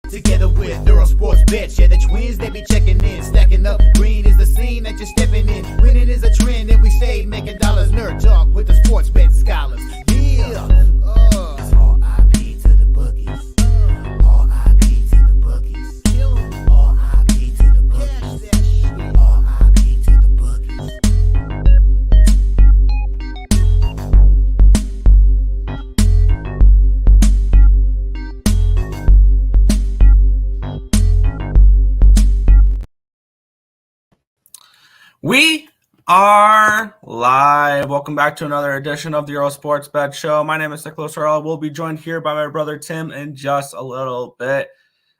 Together with Earle Sports Bets, yeah, the twins, they be checking in. Stacking up, green is the scene that you're stepping in. Winning is a trend, and we stay making dollars. Nerd talk with the sports bet scholars. Yeah, it's R.I.P. to the bookies. R.I.P. to the bookies. R.I.P. to the bookies. R.I.P. to the bookies. We are live. Welcome back to another edition of the Earle Sports Bet Show. My name is Nicholas Earle. We'll be joined here by my brother Tim in just a little bit.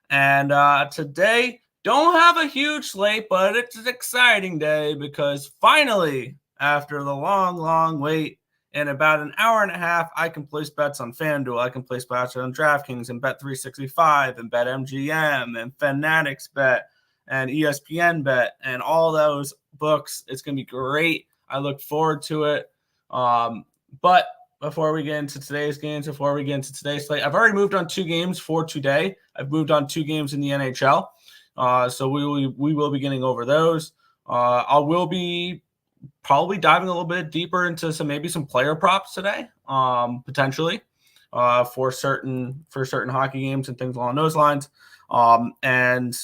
And today, don't have a huge slate, but it's an exciting day because finally, after the long wait, in about an hour and a half, I can place bets on FanDuel. I can place bets on DraftKings and Bet365 and BetMGM and Fanatics Bet and ESPN Bet and all those books. It's going to be great. I look forward to it. But before we get into today's games, before we get into today's slate, I've already moved on 2 games for today. I've moved on 2 games in the NHL. So we will be getting over those. I will be probably diving a little bit deeper into maybe some player props today, potentially, for certain hockey games and things along those lines. And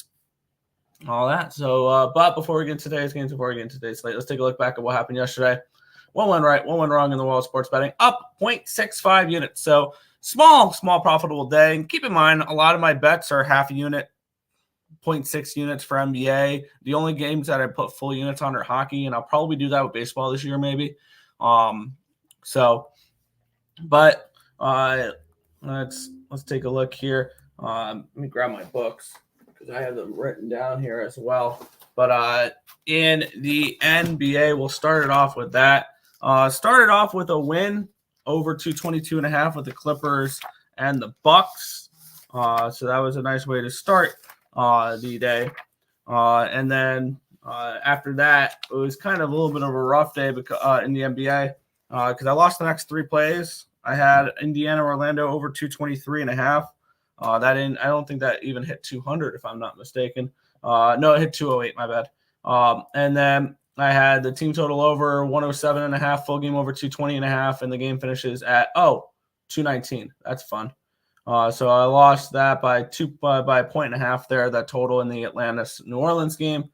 all that. So, but before we get into today's games, before we get into today's slate, let's take a look back at what happened yesterday. One went right, one went wrong in the world of sports betting, up 0.65 units. So small profitable day. And keep in mind, a lot of my bets are half a unit, 0.6 units for NBA. The only games that I put full units on are hockey, and I'll probably do that with baseball this year, maybe. Let's take a look here. Let me grab my books, I have them written down here as well. But in the NBA, we'll start it off with that. Started off with a win over 222.5 with the Clippers and the Bucks. So that was a nice way to start the day. And then after that, it was kind of a little bit of a rough day in the NBA because I lost the next 3 plays. I had Indiana, Orlando over 223.5. I don't think that even hit 200 if I'm not mistaken. No, it hit 208, my bad. And then I had the team total over 107.5, full game over 220.5, and the game finishes at 219. That's fun. So I lost that by a 1.5 there, that total in the Atlanta New Orleans game.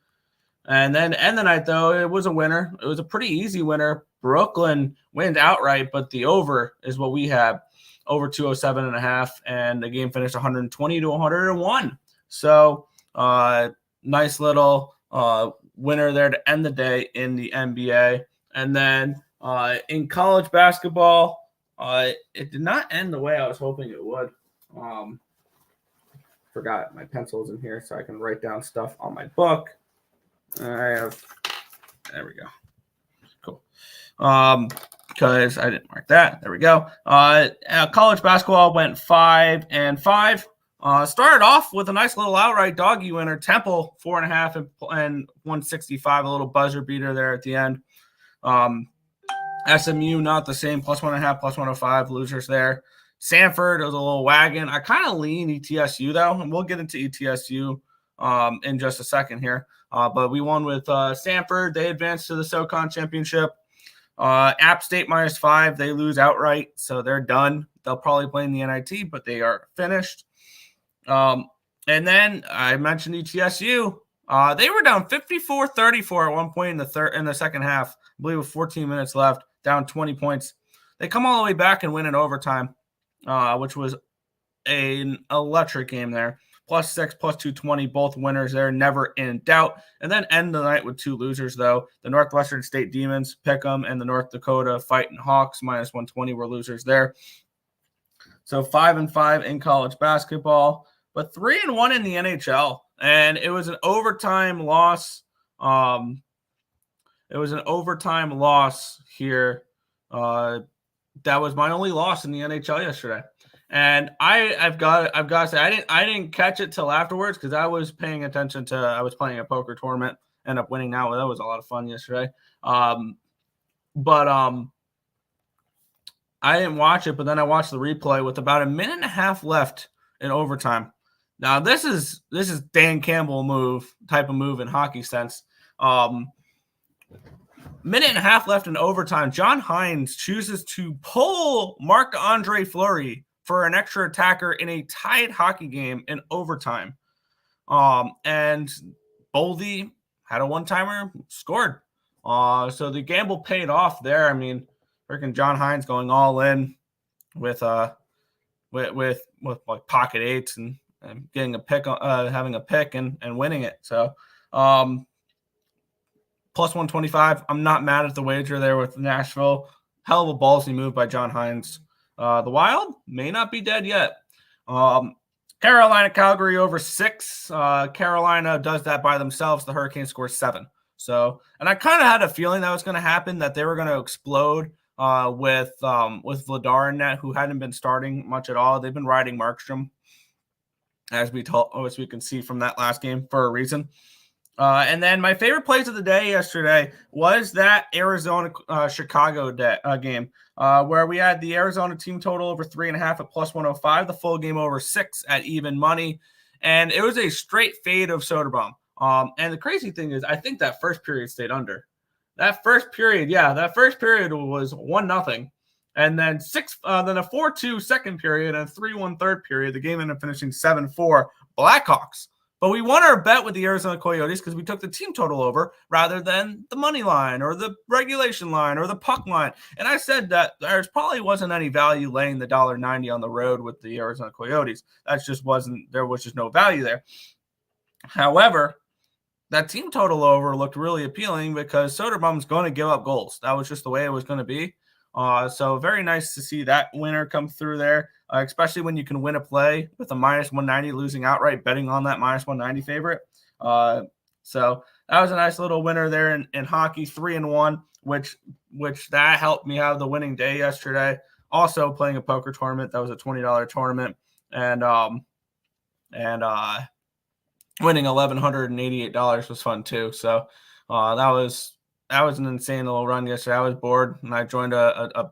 And then end the night, though, it was a winner. It was a pretty easy winner. Brooklyn wins outright, but the over is what we had. Over 207.5, and the game finished 120-101. So nice little winner there to end the day in the NBA. And then in college basketball, it did not end the way I was hoping it would. Forgot my pencils in here so I can write down stuff on my book. There we go. Cool. Because I didn't mark that. There we go. College basketball went 5-5. Started off with a nice little outright doggy winner. Temple 4.5 and 165. A little buzzer beater there at the end. SMU not the same. +1.5, +105. Losers there. Sanford was a little wagon. I kind of lean ETSU though, and we'll get into ETSU in just a second here. But we won with Sanford. They advanced to the SoCon championship. App State -5, they lose outright, so they're done. They'll probably play in the NIT, but they are finished. And then I mentioned ETSU. They were down 54-34 at one point in the second half. I believe with 14 minutes left, down 20 points. They come all the way back and win in overtime, which was an electric game there. +6, +220, both winners there, never in doubt. And then end the night with 2 losers, though. The Northwestern State Demons, Pick'em, and the North Dakota Fighting Hawks, -120, were losers there. So 5-5 in college basketball, but 3-1 in the NHL. And it was an overtime loss. It was an overtime loss here. That was my only loss in the NHL yesterday. And I've got to say I didn't catch it till afterwards because I was paying attention to I was playing a poker tournament, ended up winning that. That was a lot of fun yesterday. But I didn't watch it, but then I watched the replay with about a minute and a half left in overtime. Now this is Dan Campbell type of move in hockey sense. Minute and a half left in overtime. John Hines chooses to pull Marc-Andre Fleury for an extra attacker in a tied hockey game in overtime. And Boldy had a one-timer, scored. So the gamble paid off there. I mean, freaking John Hines going all in with like pocket eights and getting a pick, having a pick and winning it. So plus 125. I'm not mad at the wager there with Nashville. Hell of a ballsy move by John Hines. The Wild may not be dead yet. Carolina, Calgary over 6. Carolina does that by themselves. The Hurricanes score 7. So, and I kind of had a feeling that was going to happen, that they were going to explode with Vladar in net, who hadn't been starting much at all. They've been riding Markstrom, as we can see from that last game, for a reason. And then my favorite plays of the day yesterday was that Arizona-Chicago game, where we had the Arizona team total over 3.5 at plus 105, the full game over 6 at even money. And it was a straight fade of Soderblom. And the crazy thing is, I think that first period stayed under. That first period was 1-0. And then then a 4-2 second period and a 3-1 third period. The game ended up finishing 7-4 Blackhawks. But we won our bet with the Arizona Coyotes because we took the team total over rather than the money line or the regulation line or the puck line. And I said that there probably wasn't any value laying the $1.90 on the road with the Arizona Coyotes. There was just no value there. However, that team total over looked really appealing because Soderblom's going to give up goals. That was just the way it was going to be. So very nice to see that winner come through there, especially when you can win a play with a minus 190, losing outright, betting on that minus 190 favorite. So that was a nice little winner there in hockey, 3-1, which that helped me have the winning day yesterday. Also playing a poker tournament. That was a $20 tournament, and winning $1,188 was fun too. So that was an insane little run yesterday. I was bored and I joined a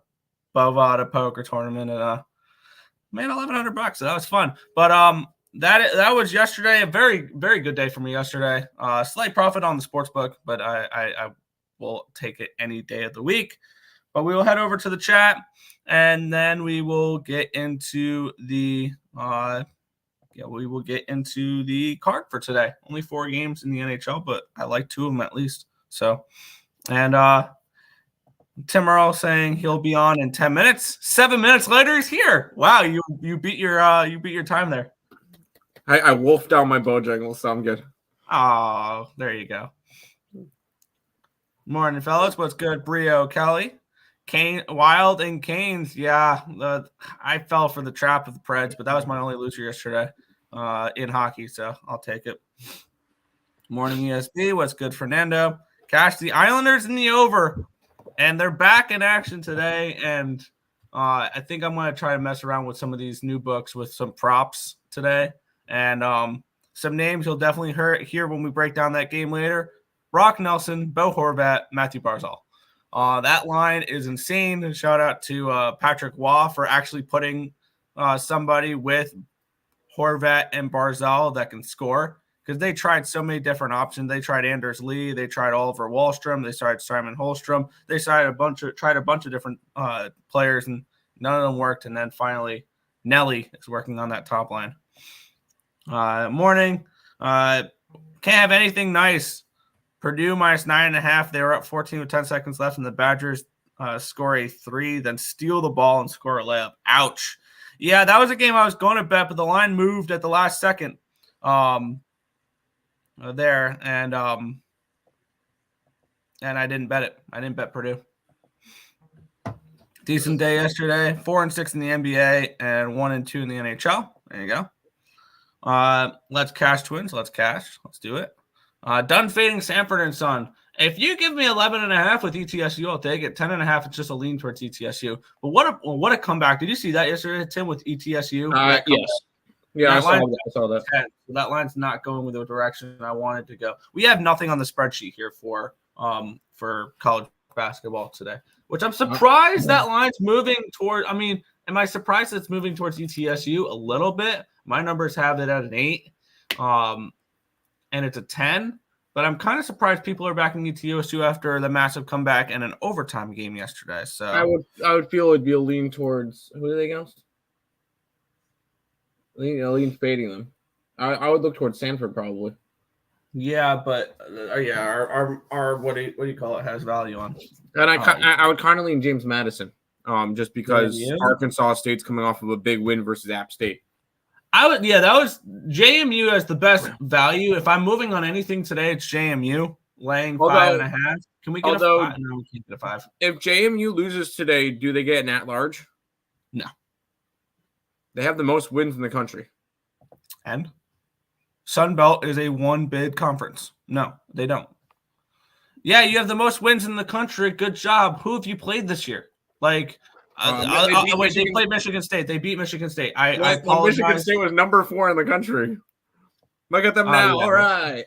Bovada poker tournament and made $1,100. So that was fun. But that was yesterday. A very, very good day for me yesterday. Slight profit on the sports book, but I will take it any day of the week. But we will head over to the chat and then we will get into the card for today. Only 4 games in the NHL, but I like 2 of them at least. So, and Tim Earle saying he'll be on in 10 minutes. 7 minutes later, he's here. Wow, you beat your time there. I wolfed down my Bojangles, so I'm good. Oh, there you go. Morning, fellas. What's good? Brio, Kelly, Kane, Wild, and Canes. Yeah, I fell for the trap of the Preds, but that was my only loser yesterday in hockey, so I'll take it. Morning, ESB. What's good, Fernando? Cash, the Islanders in the over, and they're back in action today, and I think I'm going to try to mess around with some of these new books with some props today, and some names you'll definitely hear when we break down that game later. Brock Nelson, Bo Horvat, Matthew Barzal. That line is insane. Shout out to Patrick Waugh for actually putting somebody with Horvat and Barzal that can score, because they tried so many different options. They tried Anders Lee, they tried Oliver Wahlstrom, they tried Simon Holmstrom, they tried a bunch of different players, and none of them worked. And then finally, Nelly is working on that top line. Morning. Can't have anything nice. Purdue minus 9.5. They were up 14 with 10 seconds left, and the Badgers score a 3, then steal the ball and score a layup. Ouch. Yeah, that was a game I was going to bet, but the line moved at the last second there, and I didn't bet it. I didn't bet Purdue. Decent day yesterday. 4-6 in the NBA and 1-2 in the NHL. There you go. Let's cash Twins. Let's cash. Let's do it. Done fading Sanford and Son. If you give me 11.5 with ETSU, I'll take it. 10.5, it's just a lean towards ETSU. But what a comeback! Did you see that yesterday, Tim, with ETSU? Yes. Yeah, I saw that. 10. So that line's not going with the direction I wanted to go. We have nothing on the spreadsheet here for college basketball today, which I'm surprised that line's moving toward. I mean, Am I surprised it's moving towards ETSU a little bit? My numbers have it at an 8, and it's a 10. But I'm kind of surprised people are backing ETSU after the massive comeback and an overtime game yesterday. So I would feel it'd be a lean towards who are they against? Lean fading them. I would look towards Sanford probably. yeah, but our what do you call it has value on. And I would kind of lean James Madison, just because JMU? Arkansas State's coming off of a big win versus App State. That was JMU as the best value. If I'm moving on anything today, it's JMU laying 5.5. Can we get a 5? No, we can't get a 5. If JMU loses today, do they get an at-large? No. They have the most wins in the country. And Sun Belt is a one-bid conference. No, they don't. Yeah, you have the most wins in the country. Good job. Who have you played this year? Like, they played Michigan State. They beat Michigan State. I apologize. Michigan State was number 4 in the country. Look at them now. Yeah. All right.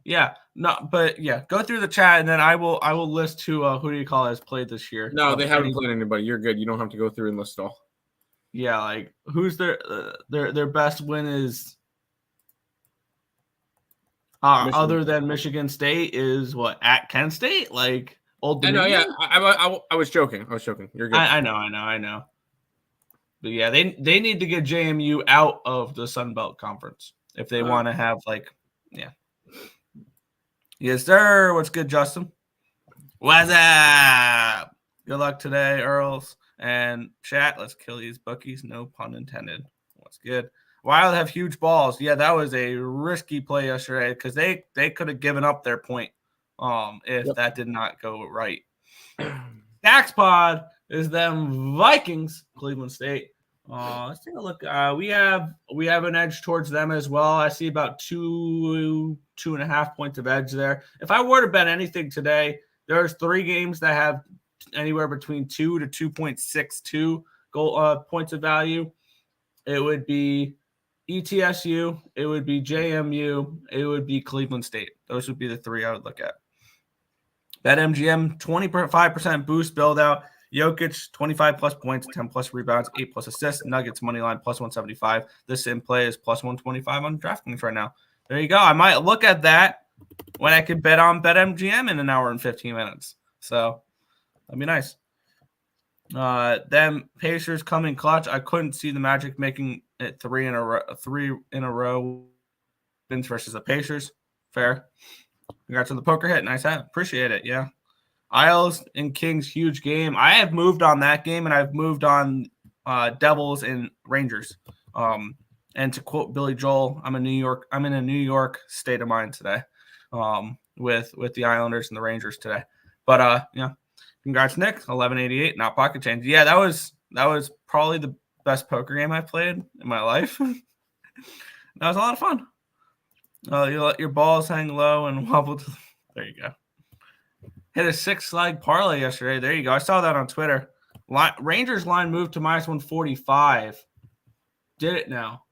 Yeah, no, but yeah, go through the chat and then I will list who do you call has played this year. No, they haven't played anybody. You're good. You don't have to go through and list all. Yeah, like who's their best win is other than Michigan State is what at Kent State, like Old Dominion? I know, yeah. I was joking. You're good. I know. But yeah, they need to get JMU out of the Sun Belt Conference if they want to have yeah. Yes, sir. What's good, Justin? What's up? Good luck today, Earls. And chat, let's kill these bookies. No pun intended. What's good? Wild have huge balls. Yeah, that was a risky play yesterday because they could have given up their point if that did not go right. Dax Pod is them Vikings, Cleveland State. Let's take a look. We have an edge towards them as well. I see about 2.5 points of edge there. If I were to bet anything today, there's 3 games that have anywhere between 2 to 2.62 goal points of value. It would be ETSU, it would be JMU, it would be Cleveland State. Those would be the 3 I would look at. BetMGM 25% boost build out. Jokic, 25 plus points, 10 plus rebounds, 8 plus assists. Nuggets money line plus 175. This in play is plus 125 on DraftKings right now. There you go. I might look at that when I can bet on BetMGM in an hour and 15 minutes. So that'd be nice. Them Pacers coming clutch. I couldn't see the Magic making it 3 in a row wins versus the Pacers. Fair. Congrats on the poker hit. Nice hat. Appreciate it. Yeah. Isles and Kings, huge game. I have moved on that game, and I've moved on Devils and Rangers. And to quote Billy Joel, I'm in a New York state of mind today, with the Islanders and the Rangers today. But yeah, congrats, Nick. 1188, not pocket change. Yeah, that was probably the best poker game I've played in my life. That was a lot of fun. You let your balls hang low and wobble to there you go. Hit a 6-leg parlay yesterday. There you go. I saw that on Twitter. Rangers line moved to minus 145. Did it now.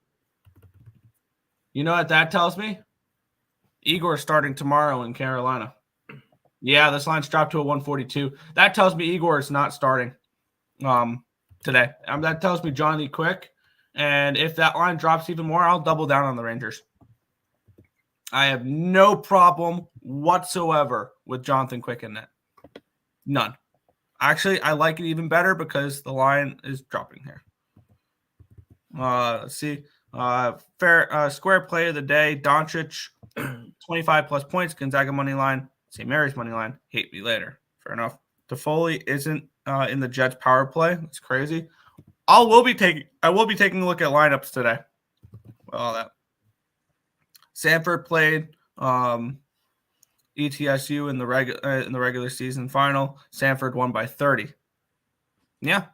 You know what that tells me? Igor's starting tomorrow in Carolina. Yeah, this line's dropped to a 142. That tells me Igor is not starting today. That tells me Johnny Quick. And if that line drops even more, I'll double down on the Rangers. I have no problem whatsoever with Jonathan Quick in that. None. Actually, I like it even better because the line is dropping here. Let's see. Square play of the day. Doncic, 25 plus points. Gonzaga money line. St. Mary's money line. Hate me later. Fair enough. Toffoli isn't in the Jets power play. That's crazy. I will be taking a look at lineups today. All that. Sanford played ETSU in the regular season final. Sanford won by 30. Yeah,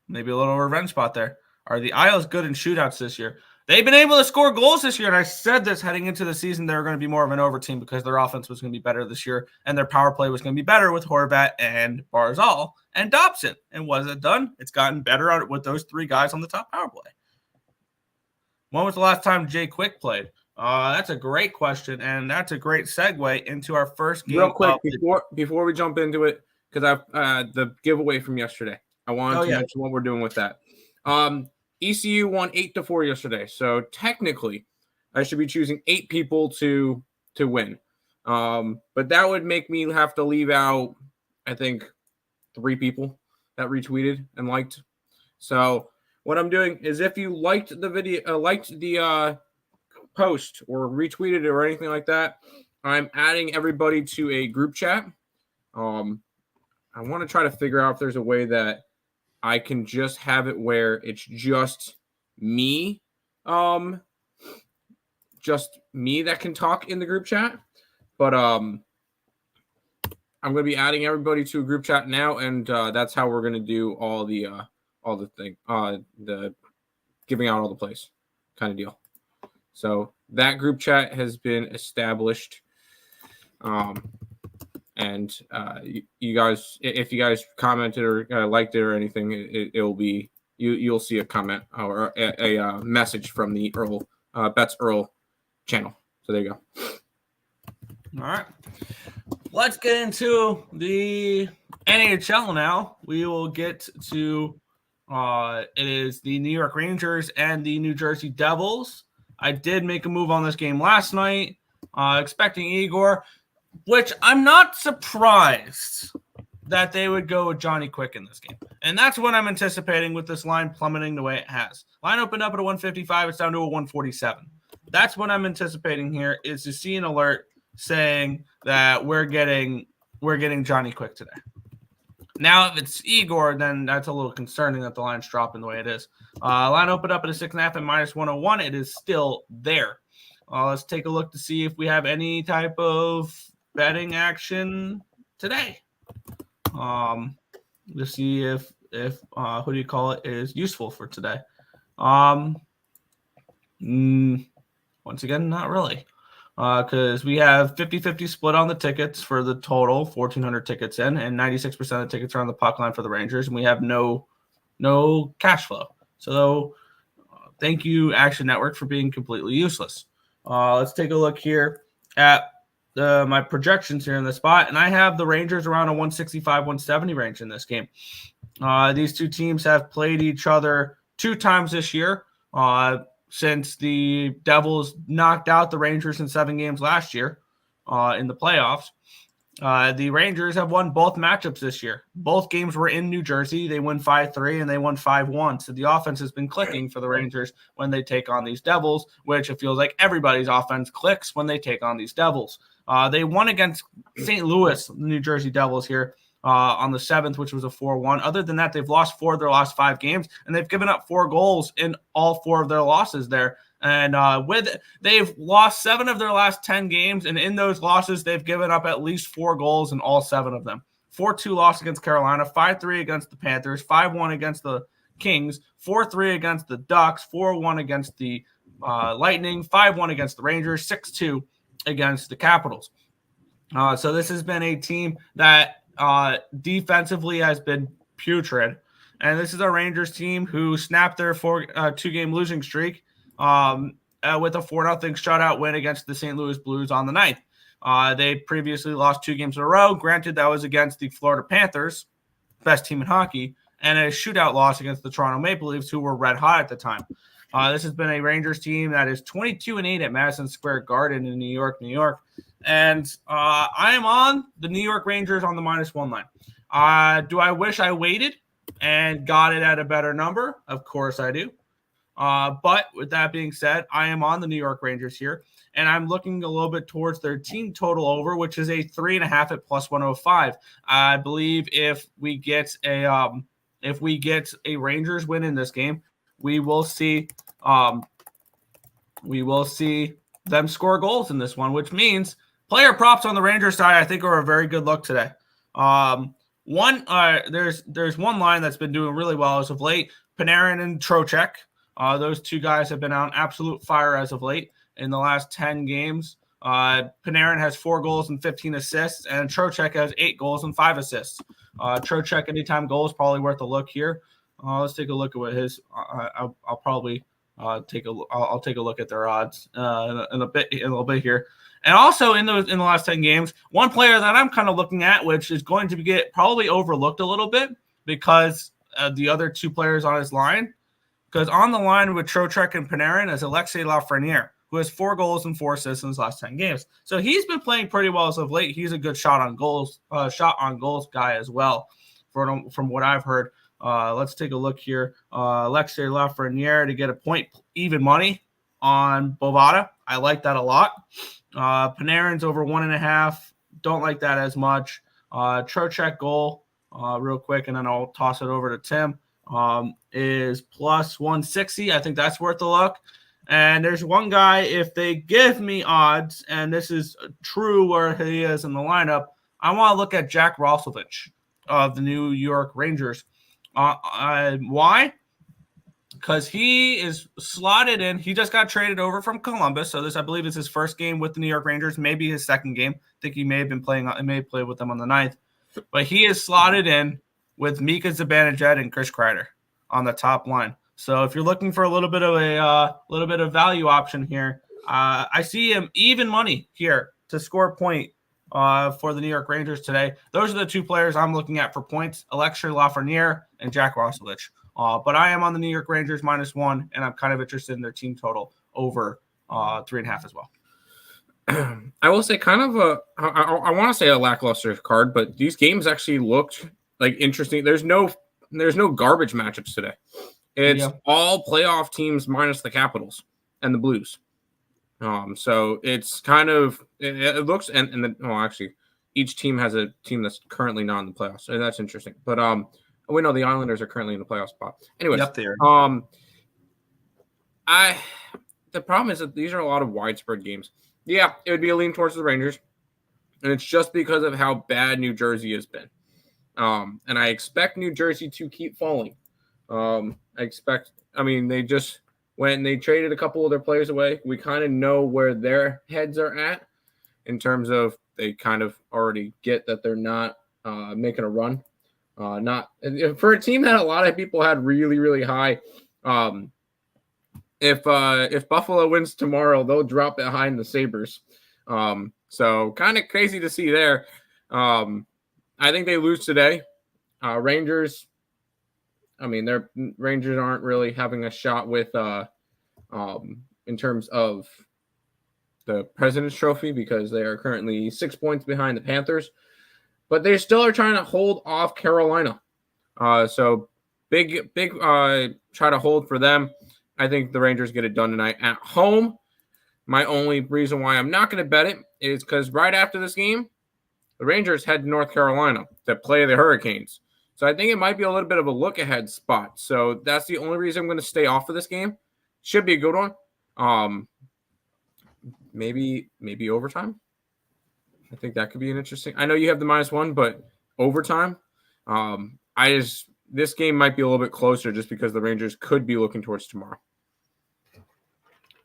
maybe a little revenge spot there. Are the Isles good in shootouts this year? They've been able to score goals this year, and I said this heading into the season. They were going to be more of an over team because their offense was going to be better this year, and their power play was going to be better with Horvat and Barzal and Dobson. And was it done? It's gotten better with those 3 guys on the top power play. When was the last time Jay Quick played? That's a great question, and that's a great segue into our first game. Real quick, before we jump into it, because I've the giveaway from yesterday. I wanted to mention what we're doing with that. ECU won 8-4 yesterday, so technically, I should be choosing 8 people to win. But that would make me have to leave out, I think, 3 people that retweeted and liked. So what I'm doing is, if you liked the video, liked the post, or retweeted it or anything like that, I'm adding everybody to a group chat. I want to try to figure out if there's a way that I can just have it where it's just me that can talk in the group chat. But I'm going to be adding everybody to a group chat now, and that's how we're going to do all the giving out all the plays kind of deal. So that group chat has been established. And you guys, if you guys commented or liked it or anything, it will be, you'll see a comment or a message from the Earle Bets Earle channel. So there you go. All right, let's get into the NHL now. We will get to it is the New York Rangers and the New Jersey Devils. I did make a move on this game last night, expecting Igor, which I'm not surprised that they would go with Johnny Quick in this game. And that's what I'm anticipating with this line plummeting the way it has. Line opened up at a 155. It's down to a 147. That's what I'm anticipating here, is to see an alert saying that we're getting Johnny Quick today. Now, if it's Igor, then that's a little concerning that the line's dropping the way it is. Line opened up at a 6.5 at -101. It is still there. Let's take a look to see if we have any type of betting action today. To see if is useful for today. Once again, not really. Because we have 50-50 split on the tickets for the total, 1,400 tickets in, and 96% of the tickets are on the puck line for the Rangers, and we have no cash flow. So thank you, Action Network, for being completely useless. Let's take a look here at my projections here in the spot, and I have the Rangers around a 165-170 range in this game. These two teams have played each other 2 times this year. Since the Devils knocked out the Rangers in 7 games last year in the playoffs. The Rangers have won both matchups this year. Both games were in New Jersey. They won 5-3 and they won 5-1. So the offense has been clicking for the Rangers when they take on these Devils, which it feels like everybody's offense clicks when they take on these Devils. They won against St. Louis, the New Jersey Devils here, on the 7th, which was a 4-1. Other than that, they've lost 4 of their last 5 games, and they've given up 4 goals in all 4 of their losses there. And they've lost 7 of their last 10 games, and in those losses, they've given up at least 4 goals in all 7 of them. 4-2 loss against Carolina, 5-3 against the Panthers, 5-1 against the Kings, 4-3 against the Ducks, 4-1 against the Lightning, 5-1 against the Rangers, 6-2 against the Capitals. So this has been a team that defensively has been putrid, and this is a Rangers team who snapped their 2-game losing streak with a 4-0 shutout win against the St. Louis Blues on the 9th. They previously lost 2 games in a row. Granted, that was against the Florida Panthers, best team in hockey, and a shootout loss against the Toronto Maple Leafs, who were red hot at the time. This has been a Rangers team that is 22-8 at Madison Square Garden in New York. And I am on the New York Rangers on the -1 line. Do I wish I waited and got it at a better number? Of course I do. But with that being said, I am on the New York Rangers here, and I'm looking a little bit towards their team total over, which is a 3.5 at +105. I believe if we get a Rangers win in this game, we will see them score goals in this one, which means player props on the Rangers side, I think, are a very good look today. There's one line that's been doing really well as of late, Panarin and Trocheck. Those 2 guys have been on absolute fire as of late in the last 10 games. Panarin has 4 goals and 15 assists, and Trocheck has 8 goals and 5 assists. Trocheck anytime goal is probably worth a look here. Let's take a look at what his. I'll take a look at their odds in a little bit here. And also in the last 10 games, one player that I'm kind of looking at, which is going to get probably overlooked a little bit because the other two players on his line. Because on the line with Trocheck and Panarin is Alexei Lafreniere, who has 4 goals and 4 assists in his last 10 games. So he's been playing pretty well as of late. He's a good shot on goals guy as well, from what I've heard. Let's take a look here. Alexei Lafreniere to get a point, even money on Bovada. I like that a lot. Panarin's over 1.5. Don't like that as much. Trocheck goal, real quick, and then I'll toss it over to Tim. Is plus 160. I think that's worth a look. And there's one guy, if they give me odds, and this is true where he is in the lineup, I want to look at Jack Roslovic of the New York Rangers. Why? Because he is slotted in. He just got traded over from Columbus, so this, I believe, is his first game with the New York Rangers, maybe his second game. I think he may have played with them on the 9th. But he is slotted in with Mika Zibanejad and Chris Kreider on the top line. So if you're looking for a little bit of value option here, I see him even money here to score a point for the New York Rangers today. Those are the two players I'm looking at for points: Alexei Lafreniere and Jack Roslovic. But I am on the New York Rangers -1, and I'm kind of interested in their team total over 3.5 as well. I will say kind of I want to say a lackluster card, but these games actually looked like interesting. There's no garbage matchups today. It's all playoff teams minus the Capitals and the Blues. So it's kind of it looks and then actually each team has a team that's currently not in the playoffs. So that's interesting. But we know the Islanders are currently in the playoff spot. Anyways, there. The problem is that these are a lot of widespread games. Yeah, it would be a lean towards the Rangers, and it's just because of how bad New Jersey has been. And I expect New Jersey to keep falling. They just when they traded a couple of their players away, we kind of know where their heads are at in terms of they kind of already get that they're not making a run. Not for a team that a lot of people had really, really high. If Buffalo wins tomorrow, they'll drop behind the Sabres. So kind of crazy to see there. I think they lose today. Rangers. Their Rangers aren't really having a shot with in terms of the President's Trophy because they are currently 6 points behind the Panthers, but they still are trying to hold off Carolina. So big try to hold for them. I think the Rangers get it done tonight at home. My only reason why I'm not going to bet it is because right after this game, the Rangers head to North Carolina to play the Hurricanes. So I think it might be a little bit of a look-ahead spot. So that's the only reason I'm going to stay off of this game. Should be a good one. Maybe overtime. I think that could be an interesting. I know you have the -1, but overtime. This game might be a little bit closer just because the Rangers could be looking towards tomorrow.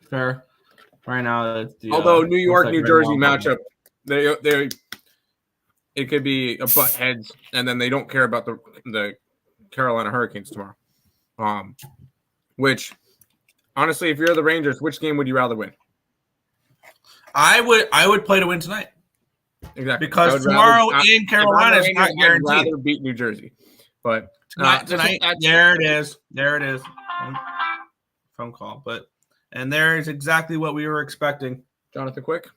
Fair. Right now, although New York, New Jersey matchup, it could be a butt heads, and then they don't care about the Carolina Hurricanes tomorrow. Which, honestly, if you're the Rangers, which game would you rather win? I would play to win tonight. Exactly. Because tomorrow in Carolina is not guaranteed. I'd rather beat New Jersey. But tonight, there it is. Phone call. And there is exactly what we were expecting. Jonathan Quick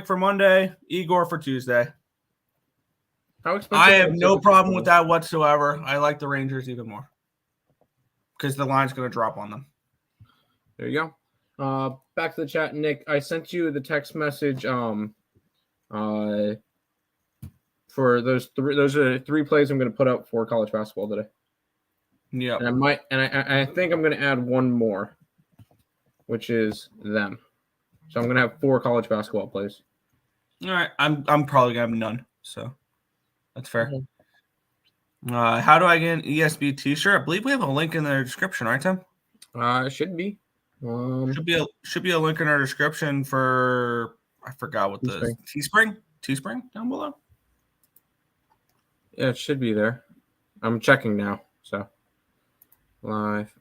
for Monday, Igor for Tuesday. How expensive? I have no problem with that whatsoever. I like the Rangers even more because the line's going to drop on them. There you go. Back to the chat, Nick. I sent you the text message for those are 3 plays I'm going to put up for college basketball today. Yeah. And I think I'm going to add one more, which is them. So I'm going to have 4 college basketball plays. All right. I'm probably going to have none. So that's fair. How do I get an ESB t-shirt? I believe we have a link in the description, right, Tim? It should be. Should be a link in our description for I forgot what the Teespring down below. Yeah, it should be there. I'm checking now. So live.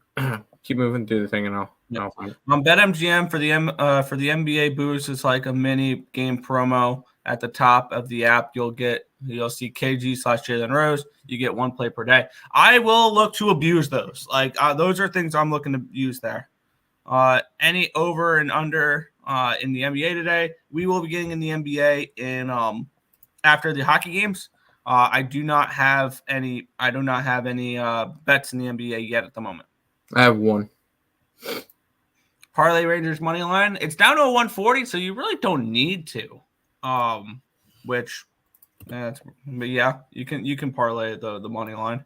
Keep moving through the thing, and I'll find it. On BetMGM for the NBA boost, it's like a mini game promo at the top of the app. You'll get You'll see KG/Jalen Rose. You get 1 play per day. I will look to abuse those. Those are things I'm looking to use there. Any over and under in the NBA today. We will be getting in the NBA in after the hockey games. I do not have any bets in the NBA yet at the moment. I have one. Parlay Rangers money line. It's down to a 140, so you really don't need to. But yeah, you can parlay the money line.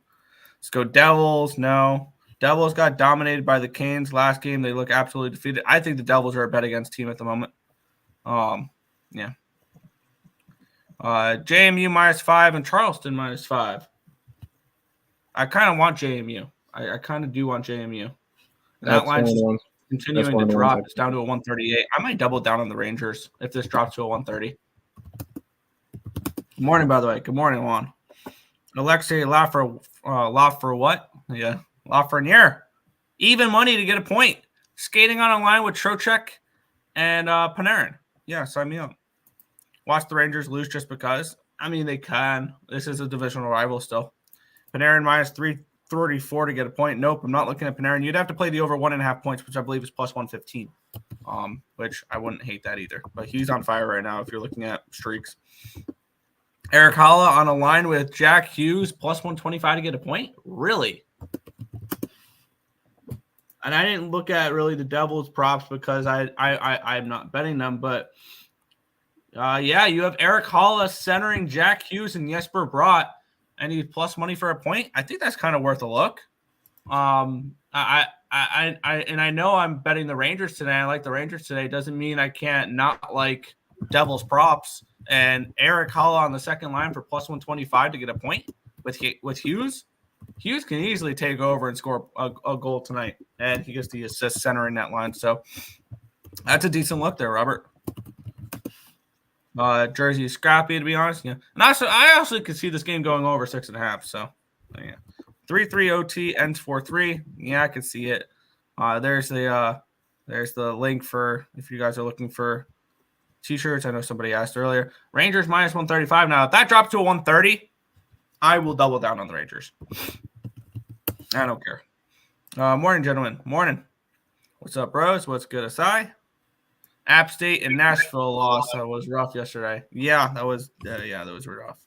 Let's go Devils. No. Devils got dominated by the Canes last game. They look absolutely defeated. I think the Devils are a bet against team at the moment. Yeah. JMU -5 and Charleston -5. I kind of want JMU. I kind of do want JMU. That line's continuing to drop. It's down to a 138. I might double down on the Rangers if this drops to a 130. Good morning, by the way. Good morning, Juan. Alexei Lafreniere. Yeah, Lafreniere. Even money to get a point. Skating on a line with Trocheck and Panarin. Yeah, sign me up. Watch the Rangers lose just because. I mean, they can. This is a divisional rival still. Panarin -334 to get a point. Nope, I'm not looking at Panarin. You'd have to play the over 1.5 points, which I believe is +115. Which I wouldn't hate that either. But he's on fire right now if you're looking at streaks. Eric Holla on a line with Jack Hughes +125 to get a point? Really? And I didn't look at really the Devils props because I'm not betting them, but yeah, you have Eric Holla centering Jack Hughes and Jesper Bratt, and he's plus money for a point. I think that's kind of worth a look. I know I'm betting the Rangers today. I like the Rangers today. Doesn't mean I can't not like Devils props. And Eric Holla on the second line for +125 to get a point with Hughes. Hughes can easily take over and score a goal tonight, and he gets the assist centering that line. So that's a decent look there, Robert. Jersey is scrappy, to be honest. Yeah, and I also could see this game going over 6.5. So yeah, 3-3 OT ends 4-3. Yeah, I can see it. There's the link for if you guys are looking for t-shirts. I know somebody asked earlier. Rangers -135. Now, if that drops to a 130, I will double down on the Rangers. I don't care. Morning, gentlemen. Morning. What's up, bros? What's good, Asai? App State and Nashville lost. That was rough yesterday. Yeah, that was rough.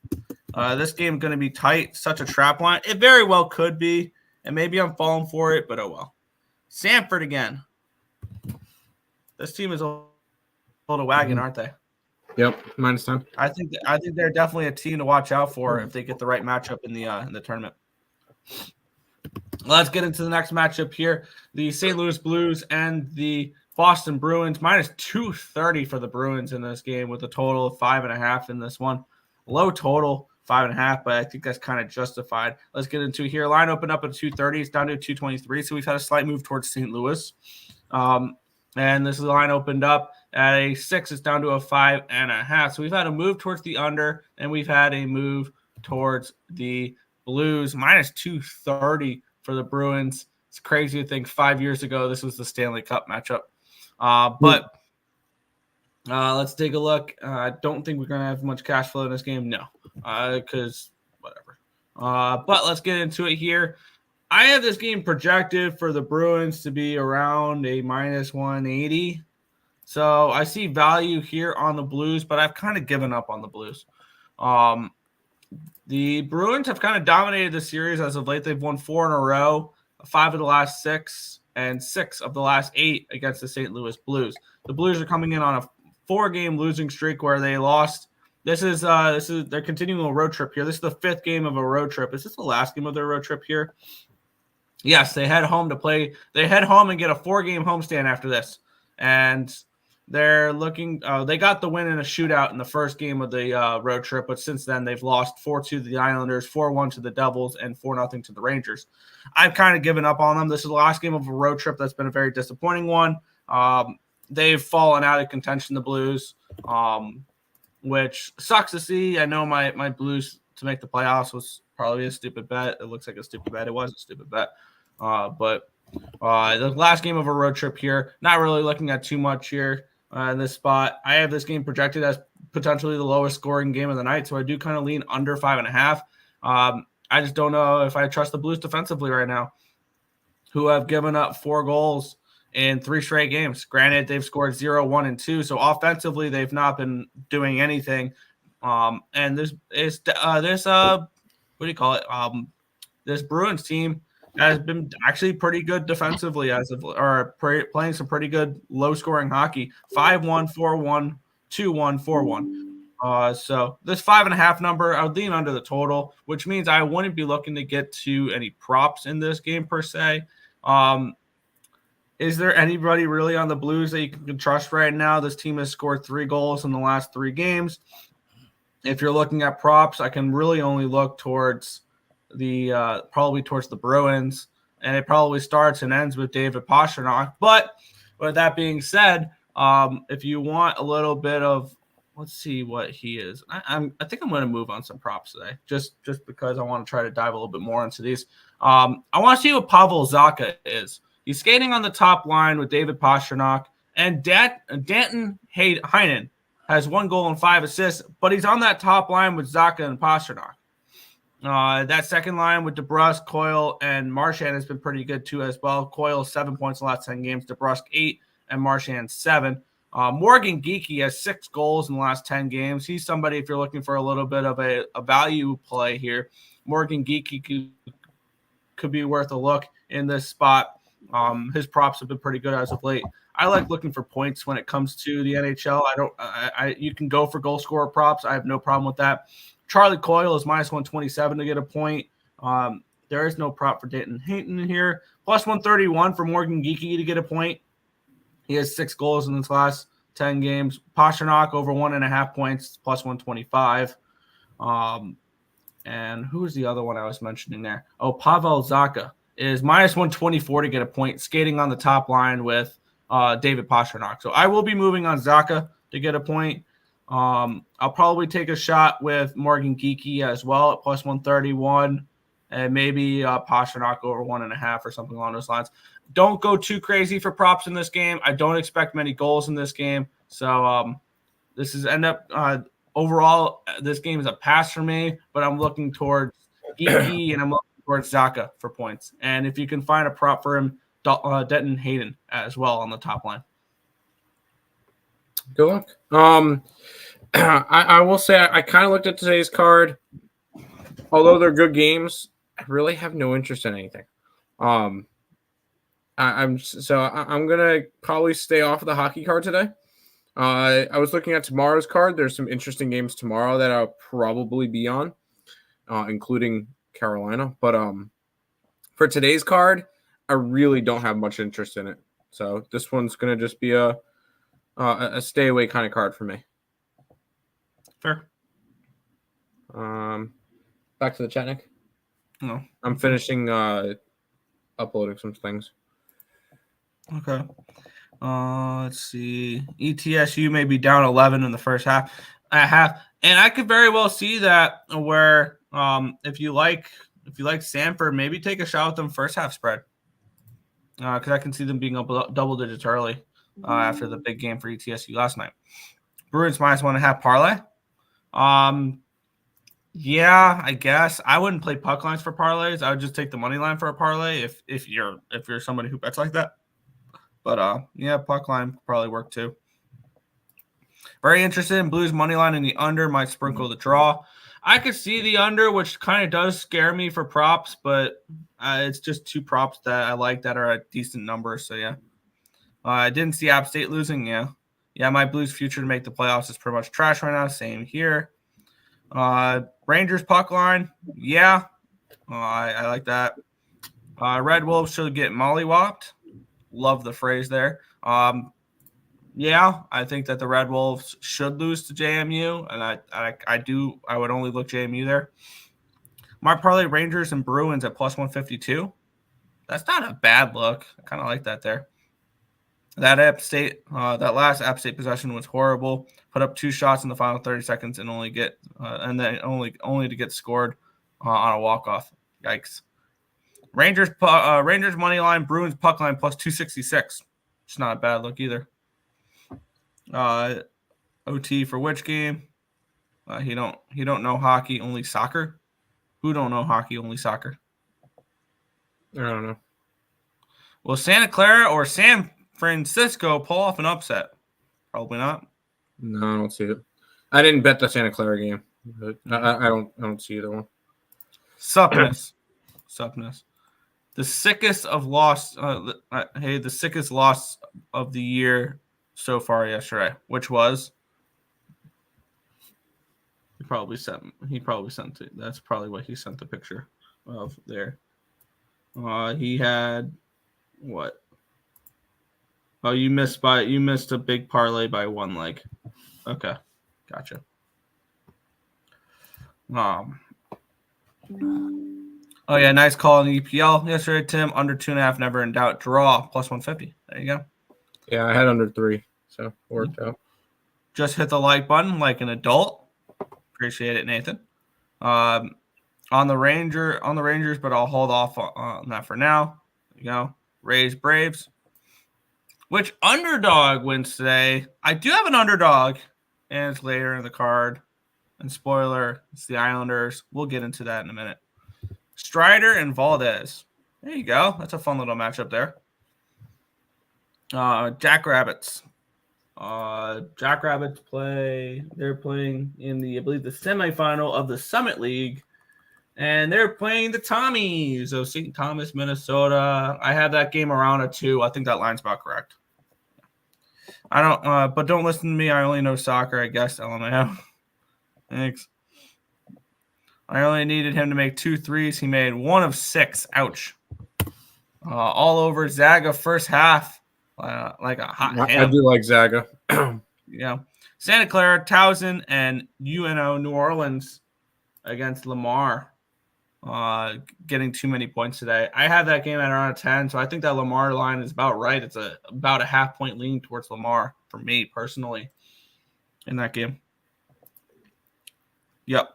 This game going to be tight. Such a trap line. It very well could be, and maybe I'm falling for it, but oh well. Sanford again. This team is a little wagon, aren't they? Yep, -10. I think they're definitely a team to watch out for if they get the right matchup in the tournament. Let's get into the next matchup here. The St. Louis Blues and the Boston Bruins, -230 for the Bruins in this game with a total of 5.5 in this one. Low total, 5.5, but I think that's kind of justified. Let's get into here. Line opened up at 230. It's down to 223, so we've had a slight move towards St. Louis. And this line opened up at a 6. It's down to a 5.5. So we've had a move towards the under, and we've had a move towards the Blues. -230 for the Bruins. It's crazy to think 5 years ago this was the Stanley Cup matchup. But let's take a look. I don't think we're going to have much cash flow in this game. No, because whatever. But let's get into it here. I have this game projected for the Bruins to be around a -180. So I see value here on the Blues, but I've kind of given up on the Blues. The Bruins have kind of dominated the series as of late. They've won 4 in a row, 5 of the last 6, and 6 of the last 8 against the St. Louis Blues. The Blues are coming in on a 4-game losing streak where they lost. They're continuing a road trip here. This is the 5th game of a road trip. Is this the last game of their road trip here? Yes, they head home to play. They head home and get a 4-game homestand after this. And they're looking they got the win in a shootout in the first game of the road trip, but since then they've lost 4-2 to the Islanders, 4-1 to the Devils, and 4-0 to the Rangers. I've kind of given up on them. This is the last game of a road trip that's been a very disappointing one. They've fallen out of contention, the Blues, which sucks to see. I know my Blues to make the playoffs was probably a stupid bet. It looks like a stupid bet. It was a stupid bet. But the last game of a road trip here, not really looking at too much here in this spot. I have this game projected as potentially the lowest scoring game of the night. So I do kind of lean under 5.5. I just don't know if I trust the Blues defensively right now, who have given up 4 goals in 3 straight games. Granted, they've scored 0, 1, and 2. So offensively, they've not been doing anything. And this what do you call it? This Bruins team has been actually pretty good defensively playing some pretty good low-scoring hockey. 5-1, 4-1, 2-1, 4-1. So this 5.5 number, I would lean under the total, which means I wouldn't be looking to get to any props in this game per se. Is there anybody really on the Blues that you can trust right now? This team has scored 3 goals in the last 3 games. If you're looking at props, I can really only look towards probably towards the Bruins, and it probably starts and ends with David Pastrnak. But with that being said, if you want a little bit of, let's see what he is. I think I'm going to move on some props today, just because I want to try to dive a little bit more into these. I want to see what Pavel Zacha is. He's skating on the top line with David Pastrnak, and Danton Heinen has 1 goal and 5 assists, but he's on that top line with Zacha and Pastrnak. That second line with DeBrusk, Coyle, and Marchand has been pretty good too as well. Coyle 7 points in the last 10 games, DeBrusk 8, and Marchand 7. Morgan Geekie has 6 goals in the last 10 games. He's somebody, if you're looking for a little bit of a value play here, Morgan Geekie could be worth a look in this spot. His props have been pretty good as of late. I like looking for points when it comes to the NHL. You can go for goal scorer props. I have no problem with that. Charlie Coyle is minus 127 to get a point. There is no prop for Danton Heinen here. Plus 131 for Morgan Geekie to get a point. He has 6 goals in his last 10 games. Pastrnak over 1.5 points, plus 125. And who was the other one I was mentioning there? Oh, Pavel Zacha is minus 124 to get a point, skating on the top line with David Pastrnak. So I will be moving on Zacha to get a point. I'll probably take a shot with Morgan Geekie as well at plus 131, and maybe Pastrnak over 1.5 or something along those lines. Don't go too crazy for props in this game. I don't expect many goals in this game. So this is overall, this game is a pass for me, but I'm looking towards Geekie and I'm looking towards Zacha for points. And if you can find a prop for him, Denton Hayden as well on the top line. Good luck. I will say I kind of looked at today's card. Although they're good games, I really have no interest in anything. I'm gonna probably stay off of the hockey card today. I was looking at tomorrow's card. There's some interesting games tomorrow that I'll probably be on, including Carolina. But for today's card, I really don't have much interest in it. So this one's gonna just be a stay away kind of card for me. Fair. Back to the chat, Nick. No, I'm finishing uploading some things. Okay. Let's see. ETSU may be down 11 in the first half. And I could very well see that where if you like Sanford, maybe take a shot with them first half spread. Because I can see them being up double digits early after the big game for ETSU last night. Bruins minus 1.5 parlay. Yeah, I guess I wouldn't play puck lines for parlays. I would just take the money line for a parlay if you're somebody who bets like that. But yeah, puck line could probably work too. Very interested in Blues money line in the under. Might sprinkle the draw. I could see the under, which kind of does scare me for props, but it's just 2 props that I like that are at decent numbers. So yeah, I didn't see App State losing. Yeah, my Blues future to make the playoffs is pretty much trash right now. Same here. Rangers puck line. Yeah, I like that. Red Wolves should get mollywopped. Love the phrase there. Yeah, I think that the Red Wolves should lose to JMU, and I would only look JMU there. My parlay Rangers and Bruins at plus 152. That's not a bad look. I kind of like that there. That last App State possession was horrible. Put up 2 shots in the final 30 seconds and only to get scored on a walk-off. Yikes. Rangers money line, Bruins puck line plus 266. It's not a bad look either. OT for which game? He don't know hockey, only soccer. Who don't know hockey, only soccer? I don't know. Will Santa Clara or San Francisco pull off an upset? Probably not. No, I don't see it. I didn't bet the Santa Clara game, but I don't see either one. Suppness. The sickest loss of the year so far yesterday, which was he probably sent it. That's probably what he sent the picture of there. He had what? Oh, you missed a big parlay by one leg. Okay, gotcha. Oh yeah, nice call on the EPL yesterday, Tim. Under 2.5, never in doubt. Draw plus 150. There you go. Yeah, I had under 3, so it worked out. Just hit the like button like an adult. Appreciate it, Nathan. On the Rangers, but I'll hold off on that for now. There you go. Rays Braves. Which underdog wins today? I do have an underdog, and it's later in the card. And spoiler, it's the Islanders. We'll get into that in a minute. Strider and Valdez. There you go. That's a fun little matchup there. Jackrabbits. Jackrabbits they're playing in the, I believe, the semifinal of the Summit League. And they're playing the Tommies of St. Thomas, Minnesota. I have that game around a 2. I think that line's about correct. I don't, but don't listen to me. I only know soccer, I guess. LMAO. Thanks. I only needed him to make 2 threes. He made 1 of 6. Ouch. All over Zaga first half. Like a hot ham. I do like Zaga. Yeah. Santa Clara, Towson, and UNO New Orleans against Lamar. Getting too many points today. I have that game at around 10, so I think that Lamar line is about right. It's about a half-point lean towards Lamar for me personally in that game. Yep.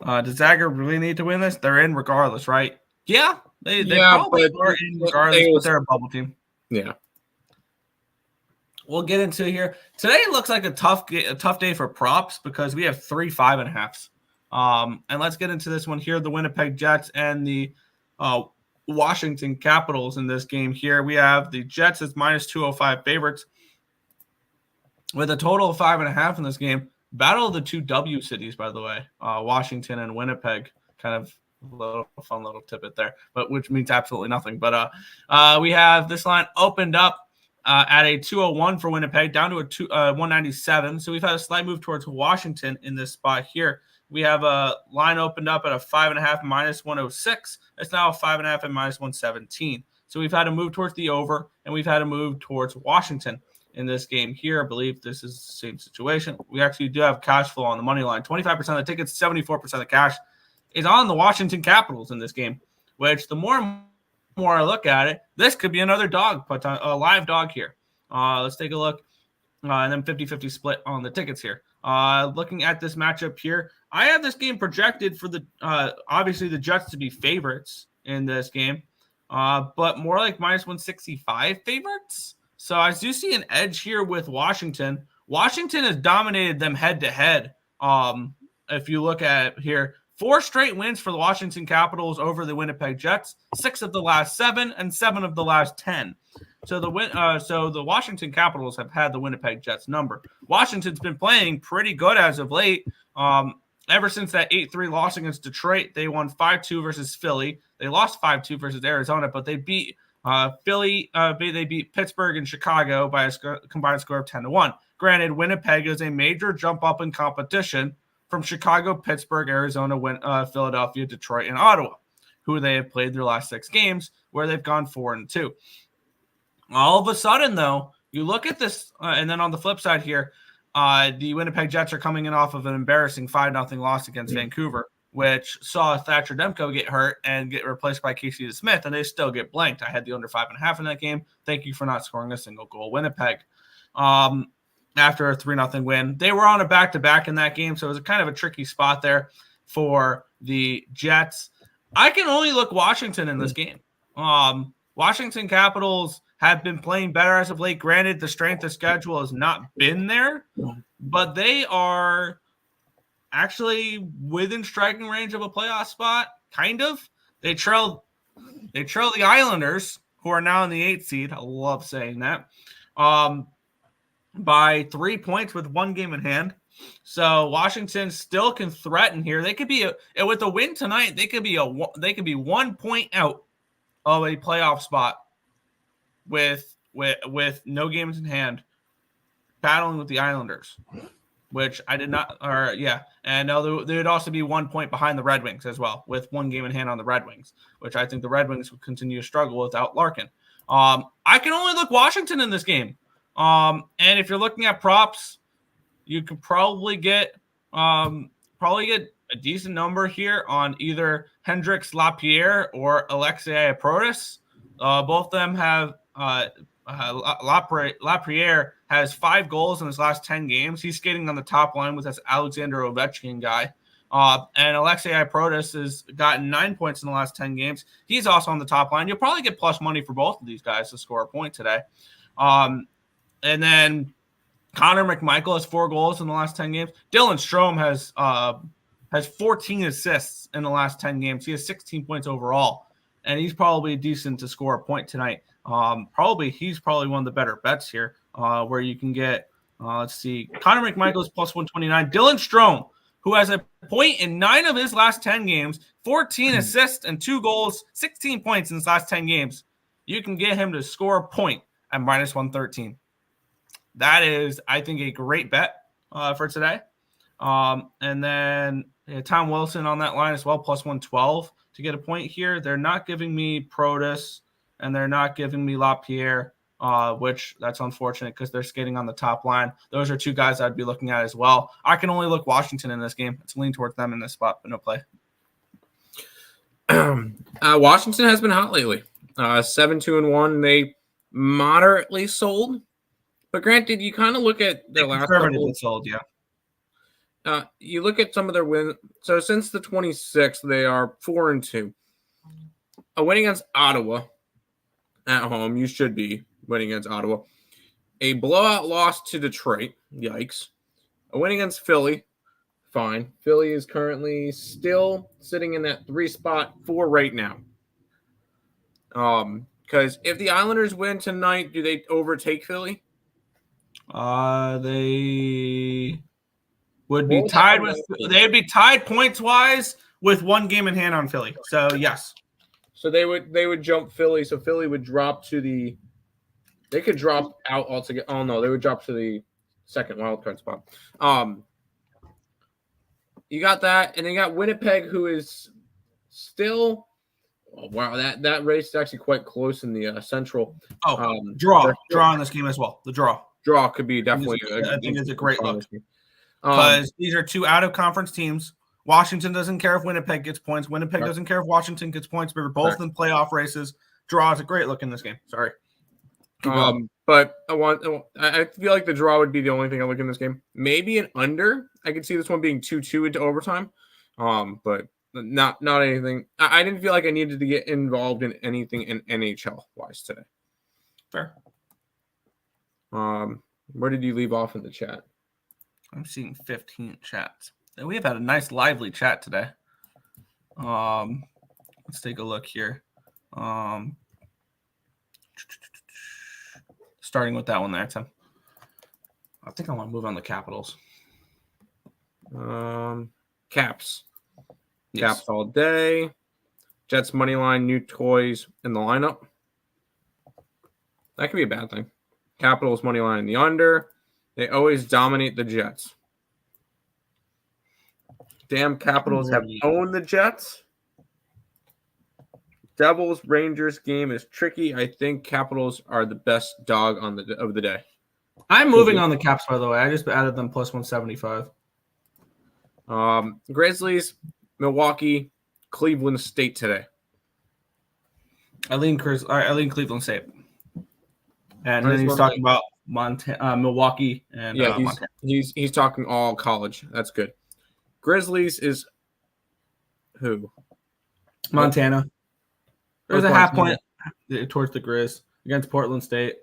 Does Zaga really need to win this? They're in regardless, right? Yeah, they probably are in regardless, but they're a bubble team. Yeah. We'll get into here. Today looks like a tough day for props because we have 3 5.5s. And let's get into this one here. The Winnipeg Jets and the Washington Capitals in this game here. We have the Jets as minus 205 favorites with a total of 5.5 in this game. Battle of the 2 W cities, by the way, Washington and Winnipeg. Kind of a fun little tidbit there, but which means absolutely nothing. But we have this line opened up at a 201 for Winnipeg, down to a 197. So we've had a slight move towards Washington in this spot here. We have a line opened up at a 5.5 minus 106. It's now a 5.5 and minus 117. So we've had a move towards the over, and we've had a move towards Washington in this game here. I believe this is the same situation. We actually do have cash flow on the money line. 25% of the tickets, 74% of the cash is on the Washington Capitals in this game, which the more and more I look at it, this could be another dog, a live dog here. Let's take a look. And then 50-50 split on the tickets here. Looking at this matchup here, I have this game projected for the obviously the Jets to be favorites in this game, but more like minus 165 favorites. So I do see an edge here with Washington. Washington has dominated them head-to-head. If you look at here, 4 straight wins for the Washington Capitals over the Winnipeg Jets, 6 of the last 7 and 7 of the last 10. So the Washington Capitals have had the Winnipeg Jets number. Washington's been playing pretty good as of late. Ever since that 8-3 loss against Detroit, they won 5-2 versus Philly. They lost 5-2 versus Arizona, but they beat Philly. They beat Pittsburgh and Chicago by a combined score of 10-1. Granted, Winnipeg is a major jump up in competition from Chicago, Pittsburgh, Arizona, Philadelphia, Detroit, and Ottawa, who they have played their last 6 games, where they've gone 4-2. All of a sudden, though, you look at this, and then on the flip side here, the Winnipeg Jets are coming in off of an embarrassing 5-0 loss against Vancouver, which saw Thatcher Demko get hurt and get replaced by Casey DeSmith, and they still get blanked. I had the under 5.5 in that game. Thank you for not scoring a single goal, Winnipeg. After a 3-0 win, they were on a back-to-back in that game, so it was kind of a tricky spot there for the Jets. I can only look Washington in this game. Washington Capitals have been playing better as of late. Granted, the strength of schedule has not been there, but they are actually within striking range of a playoff spot, kind of. They trail the Islanders, who are now in the 8th seed. I love saying that. By 3 points with 1 game in hand. So Washington still can threaten here. They could be with a win tonight. They could be 1 point out of a playoff spot with no games in hand, battling with the Islanders, which I did not. And they would also be 1 point behind the Red Wings as well, with 1 game in hand on the Red Wings, which I think the Red Wings would continue to struggle without Larkin. I can only look Washington in this game. And if you're looking at props, you could probably get a decent number here on either Hendrix Lapierre or Alexei Protas. Both of them have Lapierre has 5 goals in his last 10 games. He's skating on the top line with this Alexander Ovechkin guy. And Alexei Protas has gotten 9 points in the last 10 games. He's also on the top line. You'll probably get plus money for both of these guys to score a point today. And then Connor McMichael has 4 goals in the last 10 games. Dylan Strome has 14 assists in the last 10 games. He has 16 points overall, and he's probably decent to score a point tonight. He's probably one of the better bets here, where you can get, let's see, Connor McMichael is plus 129. Dylan Strome, who has a point in 9 of his last 10 games, 14 assists and 2 goals, 16 points in his last 10 games. You can get him to score a point at minus 113. That is, I think, a great bet for today. And then Tom Wilson on that line as well, plus 112 to get a point here. They're not giving me Protas, and they're not giving me Lapierre, which that's unfortunate because they're skating on the top line. Those are 2 guys I'd be looking at as well. I can only look Washington in this game. It's lean towards them in this spot, but no play. Washington has been hot lately. 7-2-1. They moderately sold. But granted, you kind of look at their last couple. Sold, yeah. You look at some of their wins. So since the 26th, they are 4-2. A win against Ottawa at home. You should be winning against Ottawa. A blowout loss to Detroit. Yikes. A win against Philly. Fine. Philly is currently still sitting in that 3 spot for right now. Because if the Islanders win tonight, do they overtake Philly? They would be tied with. They'd be tied points wise with 1 game in hand on Philly. So yes. So they would jump Philly. So Philly would drop to the. They could drop out altogether. Oh no, they would drop to the second wildcard spot. You got that, and then you got Winnipeg, who is still. Oh, wow, that race is actually quite close in the Central. Draw in this game as well. The draw could be definitely. I think it's a great look because these are 2 out of conference teams. Washington doesn't care if Winnipeg gets points. Winnipeg doesn't care if Washington gets points. But we're both in playoff races. Draw is a great look in this game. Sorry. But I feel like the draw would be the only thing I look in this game. Maybe an under. I could see this one being 2-2 into overtime. But not anything. I didn't feel like I needed to get involved in anything in NHL wise today. Fair. Where did you leave off in the chat? I'm seeing 15 chats. And we have had a nice lively chat today. Let's take a look here. Starting with that one there, Tim. I think I want to move on the Capitals. Caps. Yes. Caps all day. Jets money line, new toys in the lineup. That could be a bad thing. Capitals money line in the under. They always dominate the Jets. Damn, Capitals have owned the Jets. Devils Rangers game is tricky. I think Capitals are the best dog of the day. I'm moving on the Caps, by the way. I just added them plus 175. Grizzlies, Milwaukee, Cleveland State today. I lean Cleveland State. And then he's talking about Milwaukee and Montana. He's talking all college. That's good. Grizzlies is who? Montana. There's a half point towards the Grizz against Portland State.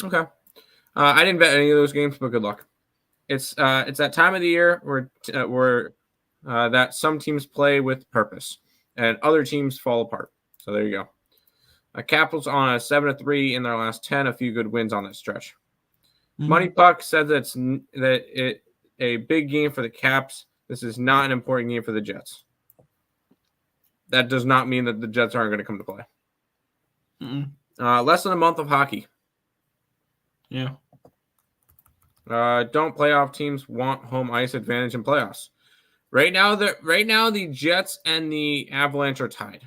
Okay. I didn't bet any of those games, but good luck. It's that time of the year where that some teams play with purpose and other teams fall apart. So there you go. Capitals on a 7-3 in their last 10. A few good wins on that stretch. Money Puck said a big game for the Caps. This is not an important game for the Jets. That does not mean that the Jets aren't going to come to play. Less than a month of hockey. Yeah. Don't playoff teams want home ice advantage in playoffs? Right now, the Jets and the Avalanche are tied.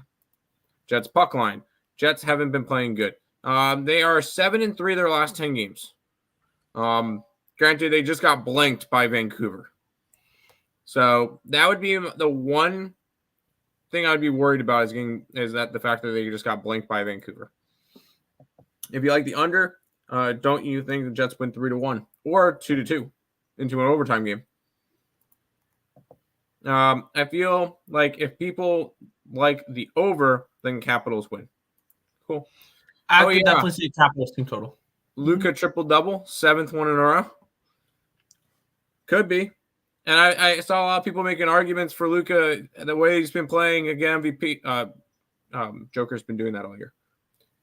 Jets puck line. Jets haven't been playing good. They are 7-3 their last 10 games. Granted, they just got blanked by Vancouver. So that would be the one thing I'd be worried about is that the fact that they just got blanked by Vancouver. If you like the under, don't you think the Jets win 3-1 or 2-2 into an overtime game? I feel like if people like the over, then Capitals win. Cool. I could definitely see Capitals team total. Luka triple-double, 7th one in a row. Could be. And I saw a lot of people making arguments for Luka, the way he's been playing again, MVP. Joker's been doing that all year.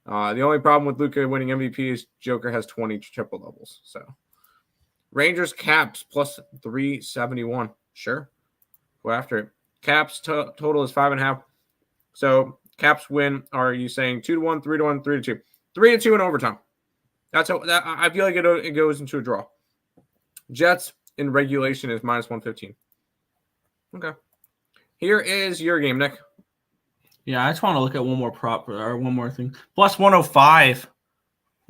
The only problem with Luka winning MVP is Joker has 20 triple-doubles. So Rangers Caps plus 371. Sure. Go after it. Caps total is 5.5. So Caps win. Are you saying 2-1, 3-1, 3-2? 3-2 in overtime. That's how I feel like it goes into a draw. Jets in regulation is minus 115. Okay. Here is your game, Nick. Yeah, I just want to look at one more prop or one more thing. Plus 105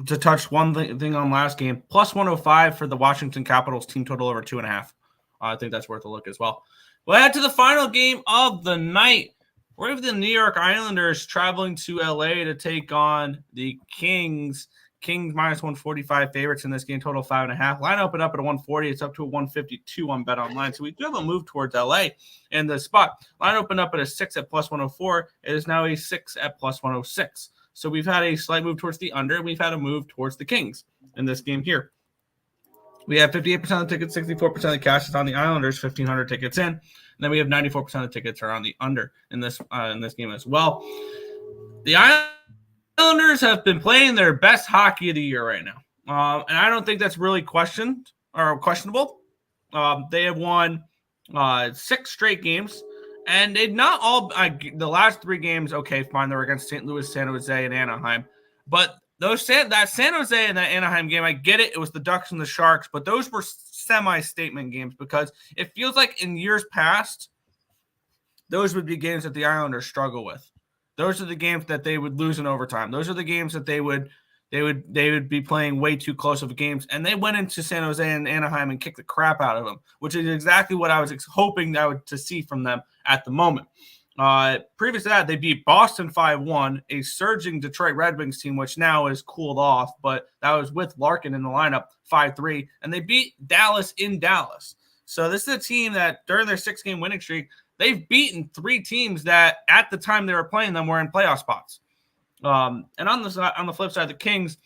to touch one thing on last game. Plus 105 for the Washington Capitals team total over 2.5. I think that's worth a look as well. We'll head to the final game of the night. We have the New York Islanders traveling to LA to take on the Kings. Kings minus 145 favorites in this game, total 5.5. Line opened up at a 140. It's up to a 152 on Bet Online. So we do have a move towards LA in the spot. Line opened up at a 6 at plus 104. It is now a 6 at plus 106. So we've had a slight move towards the under, and we've had a move towards the Kings in this game here. We have 58% of the tickets, 64% of the cash is on the Islanders, 1,500 tickets in. And then we have 94% of the tickets are on the under in this game as well. The Islanders have been playing their best hockey of the year right now. And I don't think that's really questionable. They have won 6 straight games. And they've not all the last 3 games, okay, fine. They were against St. Louis, San Jose, and Anaheim. But that San Jose and that Anaheim game, I get it. It was the Ducks and the Sharks, but those were semi-statement games because it feels like in years past, those would be games that the Islanders struggle with. Those are the games that they would lose in overtime. Those are the games that they would be playing way too close of games. And they went into San Jose and Anaheim and kicked the crap out of them, which is exactly what I was hoping to see from them at the moment. Previous to that, they beat Boston 5-1, a surging Detroit Red Wings team, which now is cooled off, but that was with Larkin in the lineup, 5-3, and they beat Dallas in Dallas. So this is a team that during their 6-game winning streak, they've beaten 3 teams that at the time they were playing them were in playoff spots. And on the flip side, the Kings,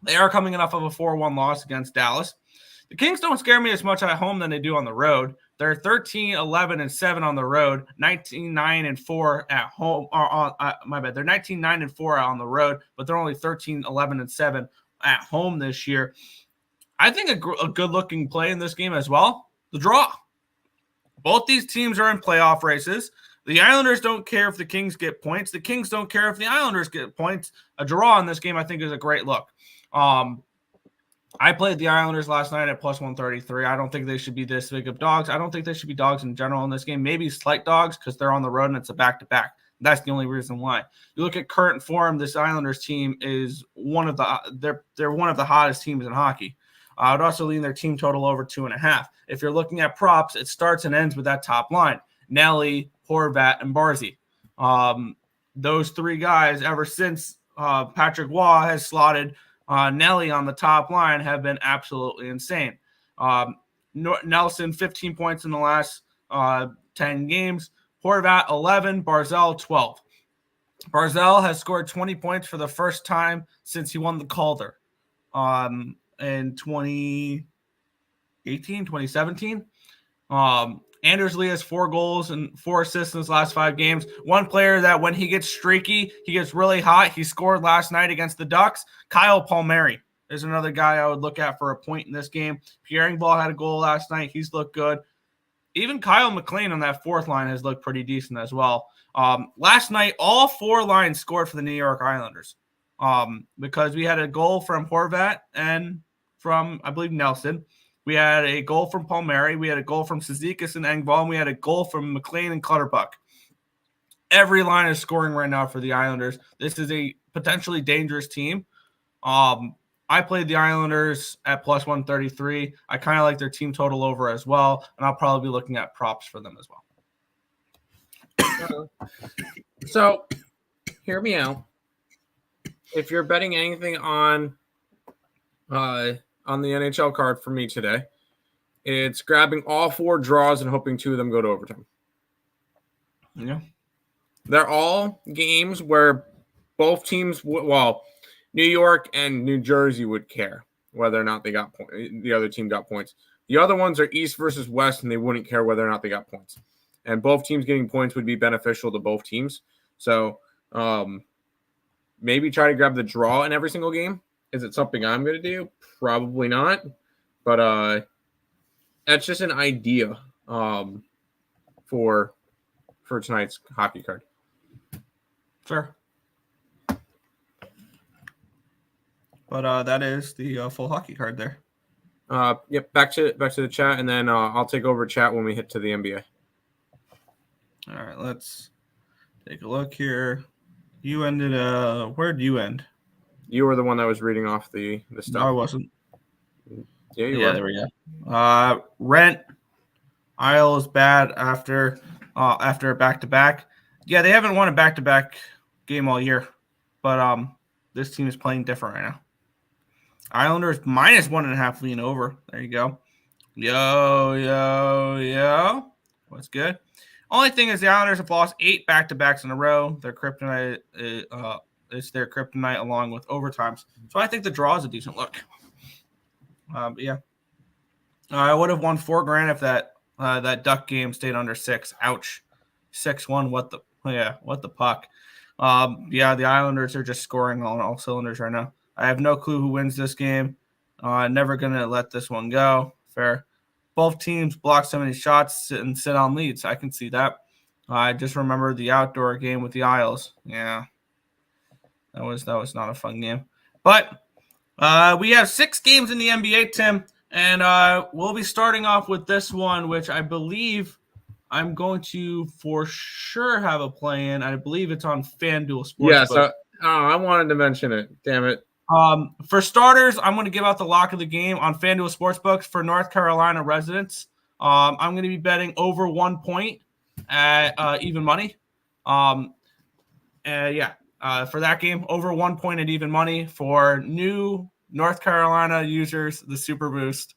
they are coming off of a 4-1 loss against Dallas. The Kings don't scare me as much at home than they do on the road. They're 13-11-7 on the road, 19-9-4 at home. They're 19-9-4 on the road, but they're only 13-11-7 at home this year. I think a good-looking play in this game as well, the draw. Both these teams are in playoff races. The Islanders don't care if the Kings get points. The Kings don't care if the Islanders get points. A draw in this game, I think, is a great look. I played the Islanders last night at plus 133. I don't think they should be this big of dogs. I don't think they should be dogs in general in this game. Maybe slight dogs because they're on the road and it's a back-to-back. That's the only reason why. You look at current form, this Islanders team is one of the hottest teams in hockey. I would also lean their team total over 2.5. If you're looking at props, it starts and ends with that top line. Nelly, Horvat, and Barzy. Those 3 guys, ever since Patrick Waugh has slotted Nelly on the top line, have been absolutely insane. Nelson, 15 points in the last 10 games. Horvat, 11. Barzal, 12. Barzal has scored 20 points for the first time since he won the Calder in 20 2017. Anders Lee has 4 goals and 4 assists in his last 5 games. One player that when he gets streaky, he gets really hot. He scored last night against the Ducks. Kyle Palmieri is another guy I would look at for a point in this game. Pierre Engvall had a goal last night. He's looked good. Even Kyle McLean on that 4th line has looked pretty decent as well. Last night, all 4 lines scored for the New York Islanders because we had a goal from Horvat and from, I believe, Nelson. We had a goal from Palmieri. We had a goal from Cizikas and Engvall. And we had a goal from McLean and Clutterbuck. Every line is scoring right now for the Islanders. This is a potentially dangerous team. I played the Islanders at plus 133. I kind of like their team total over as well, and I'll probably be looking at props for them as well. So, hear me out. If you're betting anything on the NHL card for me today, it's grabbing all 4 draws and hoping 2 of them go to overtime. Yeah. They're all games where both teams, New York and New Jersey would care whether or not they got the other team got points. The other ones are East versus West, and they wouldn't care whether or not they got points. And both teams getting points would be beneficial to both teams. So maybe try to grab the draw in every single game. Is it something I'm going to do? Probably not. But that's just an idea for tonight's hockey card. Sure. But that is the full hockey card there. Yep. Back to the chat, and then I'll take over chat when we hit to the NBA. All right, let's take a look here. You ended. Where'd you end? You were the one that was reading off the stuff. No, I wasn't. Yeah, you were. There we go. Rent. Earle is bad after a back-to-back. Yeah, they haven't won a back-to-back game all year, but this team is playing different right now. Islanders minus 1.5 lean over. There you go. Yo. What's good? Only thing is the Islanders have lost 8 back-to-backs in a row. Their kryptonite is their kryptonite along with overtimes. So I think the draw is a decent look. Yeah. I would have won $4,000 if that Duck game stayed under 6. Ouch. 6-1. What the puck? Yeah, the Islanders are just scoring on all cylinders right now. I have no clue who wins this game. Never going to let this one go. Fair. Both teams block so many shots and sit on leads. I can see that. I just remember the outdoor game with the Isles. Yeah. That was not a fun game. But we have 6 games in the NBA, Tim. And we'll be starting off with this one, which I believe I'm going to for sure have a play in. I believe it's on FanDuel Sportsbook. Yeah, so I wanted to mention it. Damn it. For starters, I'm going to give out the lock of the game on FanDuel Sportsbook for North Carolina residents. I'm going to be betting over 1 point at even money. For that game, over 1 point at even money for new North Carolina users, the Super Boost.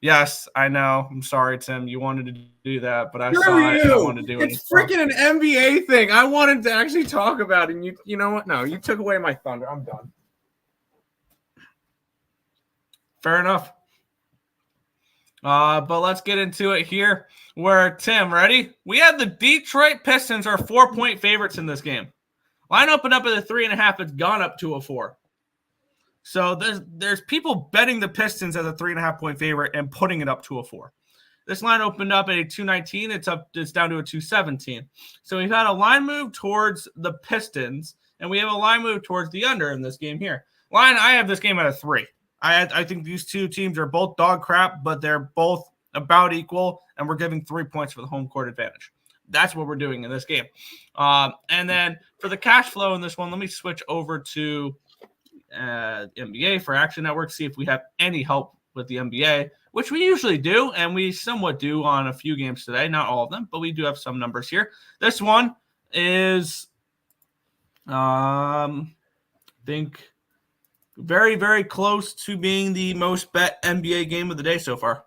Yes, I know. I'm sorry, Tim. You wanted to do that, but I saw it and I wanted to do it. It's freaking an NBA thing. I wanted to actually talk about it, and you know what? No, you took away my thunder. I'm done. Fair enough. But let's get into it here. Where, Tim, ready? We have the Detroit Pistons are 4-point favorites in this game. Line opened up at a 3.5. It's gone up to a 4. So there's people betting the Pistons as a 3.5-point favorite and putting it up to a 4. This line opened up at a 219. It's down to a 217. So we've had a line move towards the Pistons, and we have a line move towards the under in this game here. Line, I have this game at a 3. I think these two teams are both dog crap, but they're both about equal, and we're giving 3 points for the home court advantage. That's what we're doing in this game. And then for the cash flow in this one, let me switch over to NBA for Action Network, see if we have any help with the NBA, which we usually do, and we somewhat do on a few games today. Not all of them, but we do have some numbers here. This one is, I think, very, very close to being the most bet NBA game of the day so far.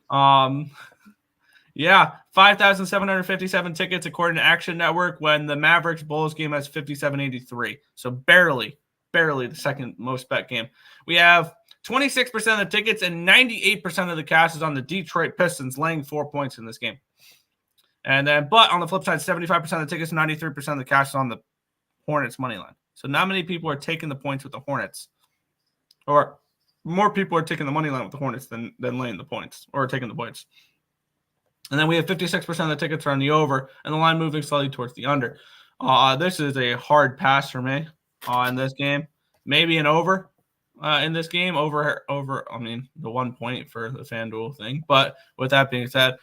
5,757 tickets according to Action Network when the Mavericks Bulls game has 5,783. So barely the second most bet game. We have 26% of the tickets and 98% of the cash is on the Detroit Pistons laying 4 points in this game. And then, but on the flip side, 75% of the tickets, 93% of the cash is on the Hornets money line. So not many people are taking the points with the Hornets, or more people are taking the money line with the Hornets than laying the points or taking the points. And then we have 56% of the tickets are on the over and the line moving slightly towards the under. This is a hard pass for me in this game. Maybe an over in this game, over. I mean, the 1 point for the FanDuel thing. But with that being said,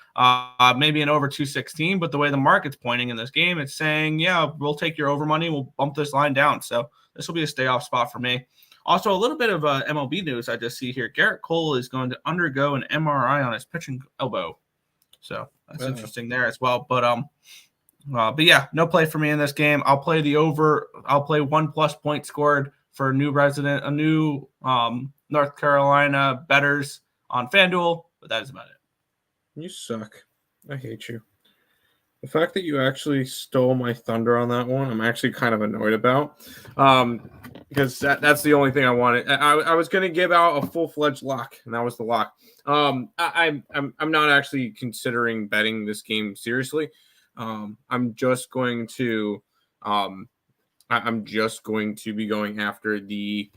maybe an over 216. But the way the market's pointing in this game, it's saying, yeah, we'll take your over money. We'll bump this line down. So this will be a stay off spot for me. Also, a little bit of MLB news I just see here. Garrett Cole is going to undergo an MRI on his pitching elbow. So that's interesting there as well. But yeah, no play for me in this game. I'll play the over. I'll play 1+ point scored for a new North Carolina bettors on FanDuel, but that is about it. You suck. I hate you. The fact that you actually stole my thunder on that one, I'm actually kind of annoyed about, because that's the only thing I wanted. I was going to give out a full-fledged lock, and that was the lock. I'm not actually considering betting this game seriously. I'm just going to be going after the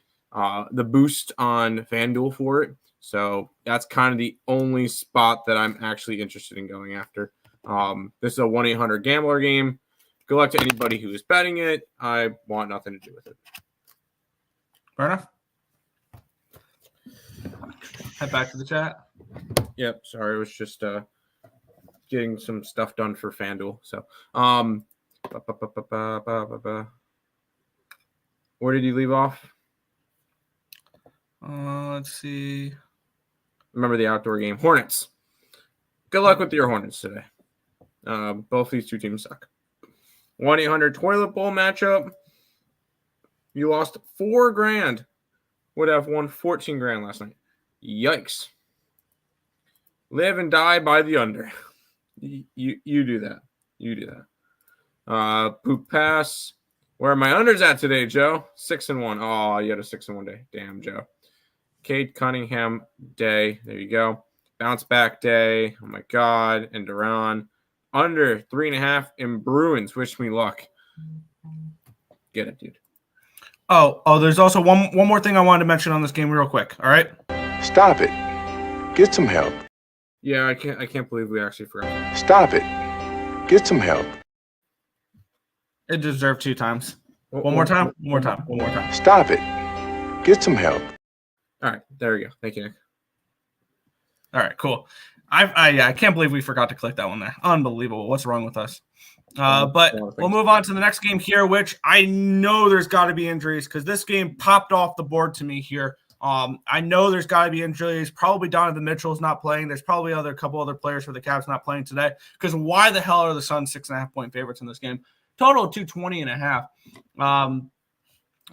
boost on FanDuel for it. So that's kind of the only spot that I'm actually interested in going after. This is a 1-800-GAMBLER game. Good luck to anybody who is betting it. I want nothing to do with it. Fair enough. Head back to the chat. Yep. Sorry, it was just getting some stuff done for FanDuel. So, where did you leave off? Let's see. Remember the outdoor game. Hornets. Good luck with your Hornets today. Both these two teams suck. 1-800 toilet bowl matchup. You lost $4,000. Would have won $14,000 last night. Yikes. Live and die by the under. You do that. You do that. Poop pass. Where are my unders at today, Joe? 6-1. Oh, you had a 6-1 day. Damn, Joe. Cade Cunningham day. There you go. Bounce back day. Oh, my God. And Duran. Under 3.5 in Bruins. Wish me luck. Get it, dude. Oh, there's also one more thing I wanted to mention on this game real quick. All right? Stop it. Get some help. Yeah, I can't believe we actually forgot. Stop it. Get some help. It deserved 2 times. One more time. Stop it. Get some help. All right, there we go. Thank you, Nick. All right, cool. I can't believe we forgot to click that one there. Unbelievable. What's wrong with us? But we'll move on to the next game here, which I know there's got to be injuries because this game popped off the board to me here. I know there's got to be injuries. Probably Donovan Mitchell's not playing. There's probably a couple other players for the Cavs not playing today because why the hell are the Suns 6.5 point favorites in this game? Total 220.5.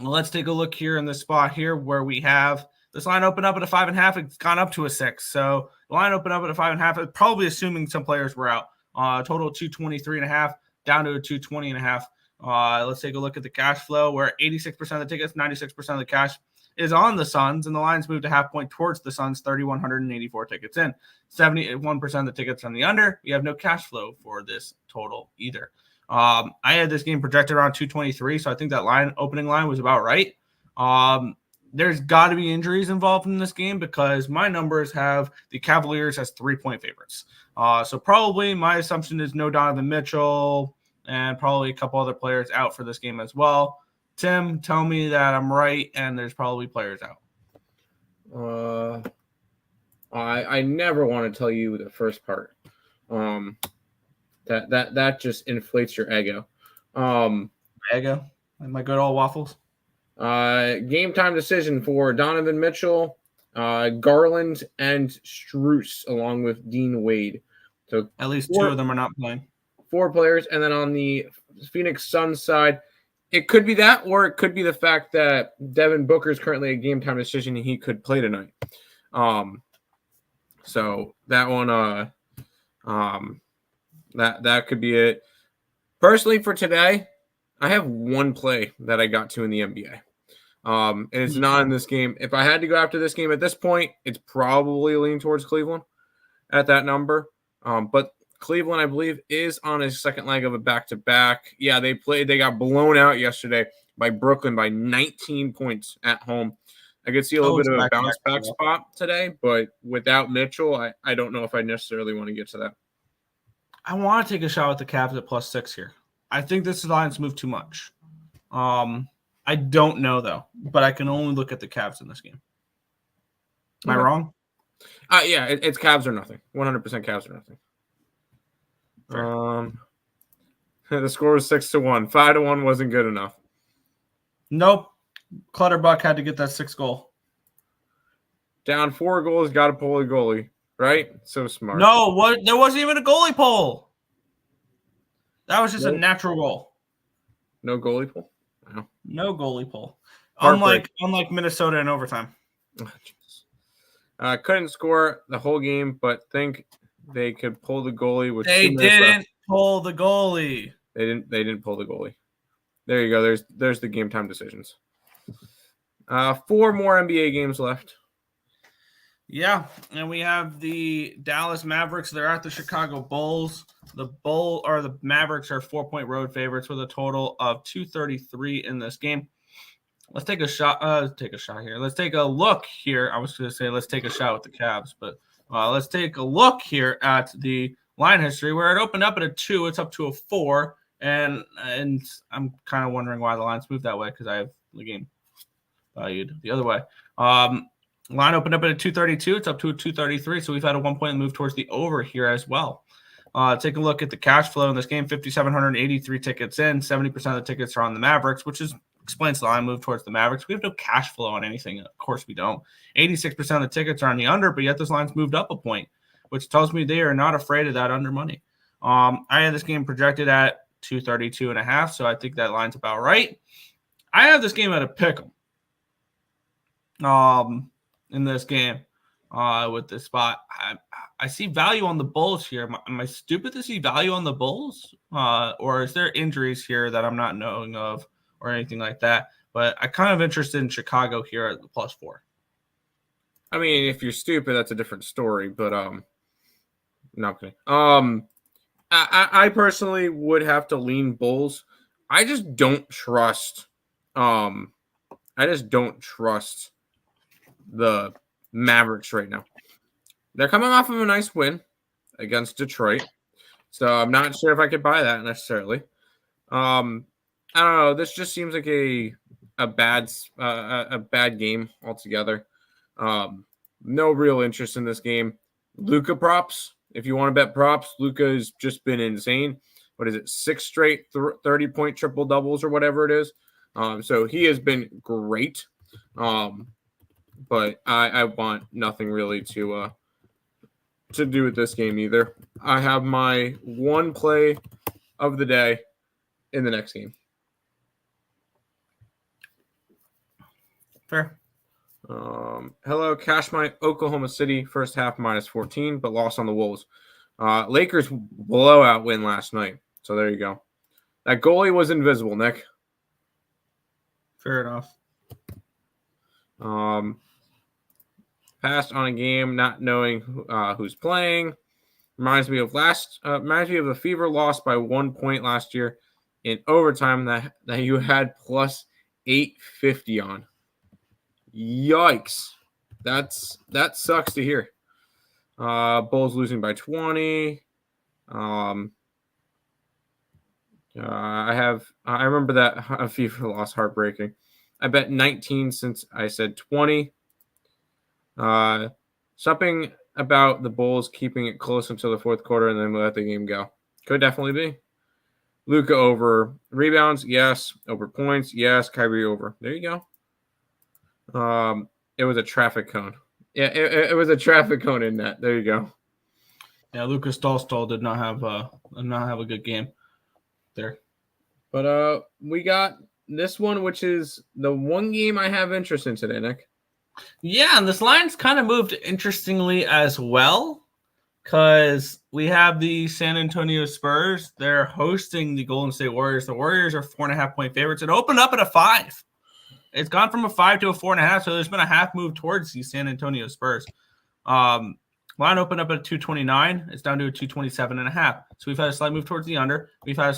Let's take a look here in this spot here where we have this line open up at a 5.5. It's gone up to a 6. So the line opened up at a 5.5. Probably assuming some players were out. Total 223.5 down to a 220.5. Let's take a look at the cash flow where 86% of the tickets, 96% of the cash is on the Suns, and the line's moved a half point towards the Suns, 3,184 tickets in. 71% of the tickets on the under. We have no cash flow for this total either. I had this game projected around 223, so I think that opening line was about right. There's got to be injuries involved in this game because my numbers have the Cavaliers as 3-point favorites. So probably my assumption is no Donovan Mitchell and probably a couple other players out for this game as well. Tim, tell me that I'm right and there's probably players out. I never want to tell you the first part. That just inflates your ego. Ego? My good old waffles. Game time decision for Donovan Mitchell, Garland, and Strus, along with Dean Wade. So at least 2 of them are not playing. 4 players, and then on the Phoenix Suns side, it could be that, or it could be the fact that Devin Booker is currently a game time decision and he could play tonight. So that one, that could be it. Personally, for today, I have one play that I got to in the NBA. And it's not in this game. If I had to go after this game at this point, it's probably leaning towards Cleveland at that number. But Cleveland, I believe, is on a second leg of a back-to-back. Yeah, they got blown out yesterday by Brooklyn by 19 points at home. I could see a little bit of a bounce-back spot today, but without Mitchell, I don't know if I necessarily want to get to that. I want to take a shot with the Cavs at +6 here. I think this line's moved too much. I don't know, though, but I can only look at the Cavs in this game. Am I wrong? Yeah, it's Cavs or nothing. 100% Cavs or nothing. The score was 6-1. 5-1 wasn't good enough. Nope. Clutterbuck had to get that 6th goal. Down 4 goals, got to pull the goalie, right? So smart. No, there wasn't even a goalie pull. That was just a natural goal. No goalie pull? Wow. No goalie pull. Unlike Minnesota in overtime. Couldn't score the whole game, but think they could pull the goalie. They didn't pull the goalie. They didn't pull the goalie. There you go. There's the game time decisions. 4 more NBA games left. Yeah, and we have the Dallas Mavericks. They're at the Chicago Bulls. The Mavericks are 4-point road favorites with a total of 233 in this game. Let's take a shot. Here. Let's take a look here. I was going to say let's take a shot with the Cavs, but let's take a look here at the line history where it opened up at a 2. It's up to a 4, and I'm kind of wondering why the lines moved that way because I have the game valued the other way. Line opened up at a 232. It's up to a 233. So we've had a 1-point move towards the over here as well. Take a look at the cash flow in this game. 5,783 tickets in. 70% of the tickets are on the Mavericks, which explains the line move towards the Mavericks. We have no cash flow on anything. Of course we don't. 86% of the tickets are on the under, but yet this line's moved up a point, which tells me they are not afraid of that under money. I had this game projected at 232.5, so I think that line's about right. I have this game at a pick'em. In this game, with this spot, I see value on the Bulls here. Am I stupid to see value on the Bulls, or is there injuries here that I'm not knowing of, or anything like that? But I'm kind of interested in Chicago here at the +4. I mean, if you're stupid, that's a different story. But not kidding. I personally would have to lean Bulls. I just don't trust. The Mavericks right now. They're coming off of a nice win against Detroit, so I'm not sure if I could buy that necessarily. I don't know. This just seems like a bad game altogether. No real interest in this game. Luka props. If you want to bet props, Luka has just been insane. What is it? 6 straight 30-point triple doubles or whatever it is. So he has been great. But I want nothing really to do with this game either. I have my one play of the day in the next game. Fair. Hello, cash my Oklahoma City first half -14, but lost on the Wolves. Lakers blowout win last night. So there you go. That goalie was invisible, Nick. Fair enough. Passed on a game, not knowing who's playing. Reminds me of a Fever loss by 1 point last year in overtime that you had +850 on. Yikes! That sucks to hear. Bulls losing by 20. I remember that Fever loss heartbreaking. I bet 19 since I said 20. Something about the Bulls keeping it close until the fourth quarter and then let the game go. Could definitely be. Luka over rebounds, yes. Over points, yes. Kyrie over. There you go. It was a traffic cone. Yeah, it was a traffic cone in that. There you go. Yeah, Lucas Dahlstall did not have a good game there. But we got this one, which is the one game I have interest in today, Nick. Yeah, and this line's kind of moved interestingly as well because we have the San Antonio Spurs. They're hosting the Golden State Warriors. The Warriors are 4.5-point favorites. It opened up at a 5. It's gone from a 5 to a 4.5, so there's been a half move towards the San Antonio Spurs. Line opened up at 229. It's down to a 227.5. So we've had a slight move towards the under. We've had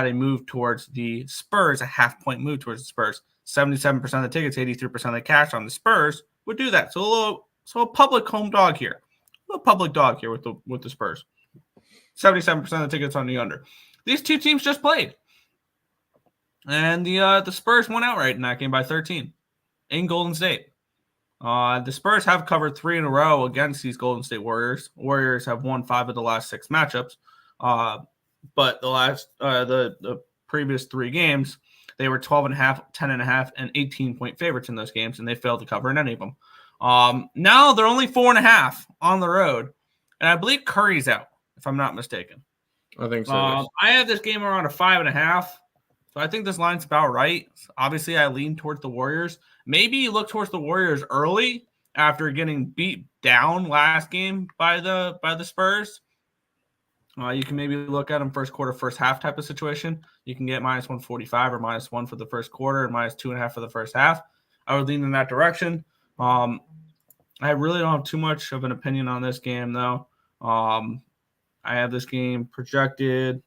a move towards the Spurs, a half-point move towards the Spurs. 77% of the tickets, 83% of the cash on the Spurs would do that. So a public home dog here. A public dog here with the Spurs. 77% of the tickets on the under. These two teams just played. And the Spurs won outright in that game by 13 in Golden State. The Spurs have covered 3 in a row against these Golden State Warriors. Warriors have won 5 of the last 6 matchups. But the previous 3 games, they were 12.5, 10.5, and 18-point favorites in those games, and they failed to cover in any of them. Now they're only 4.5 on the road, and I believe Curry's out, if I'm not mistaken. I think so. I have this game around a 5.5. So I think this line's about right. Obviously, I lean towards the Warriors. Maybe you look towards the Warriors early after getting beat down last game by the Spurs. You can maybe look at them first quarter, first half type of situation. You can get minus 145 or minus 1 for the first quarter and minus 2.5 for the first half. I would lean in that direction. I really don't have too much of an opinion on this game, though. I have this game projected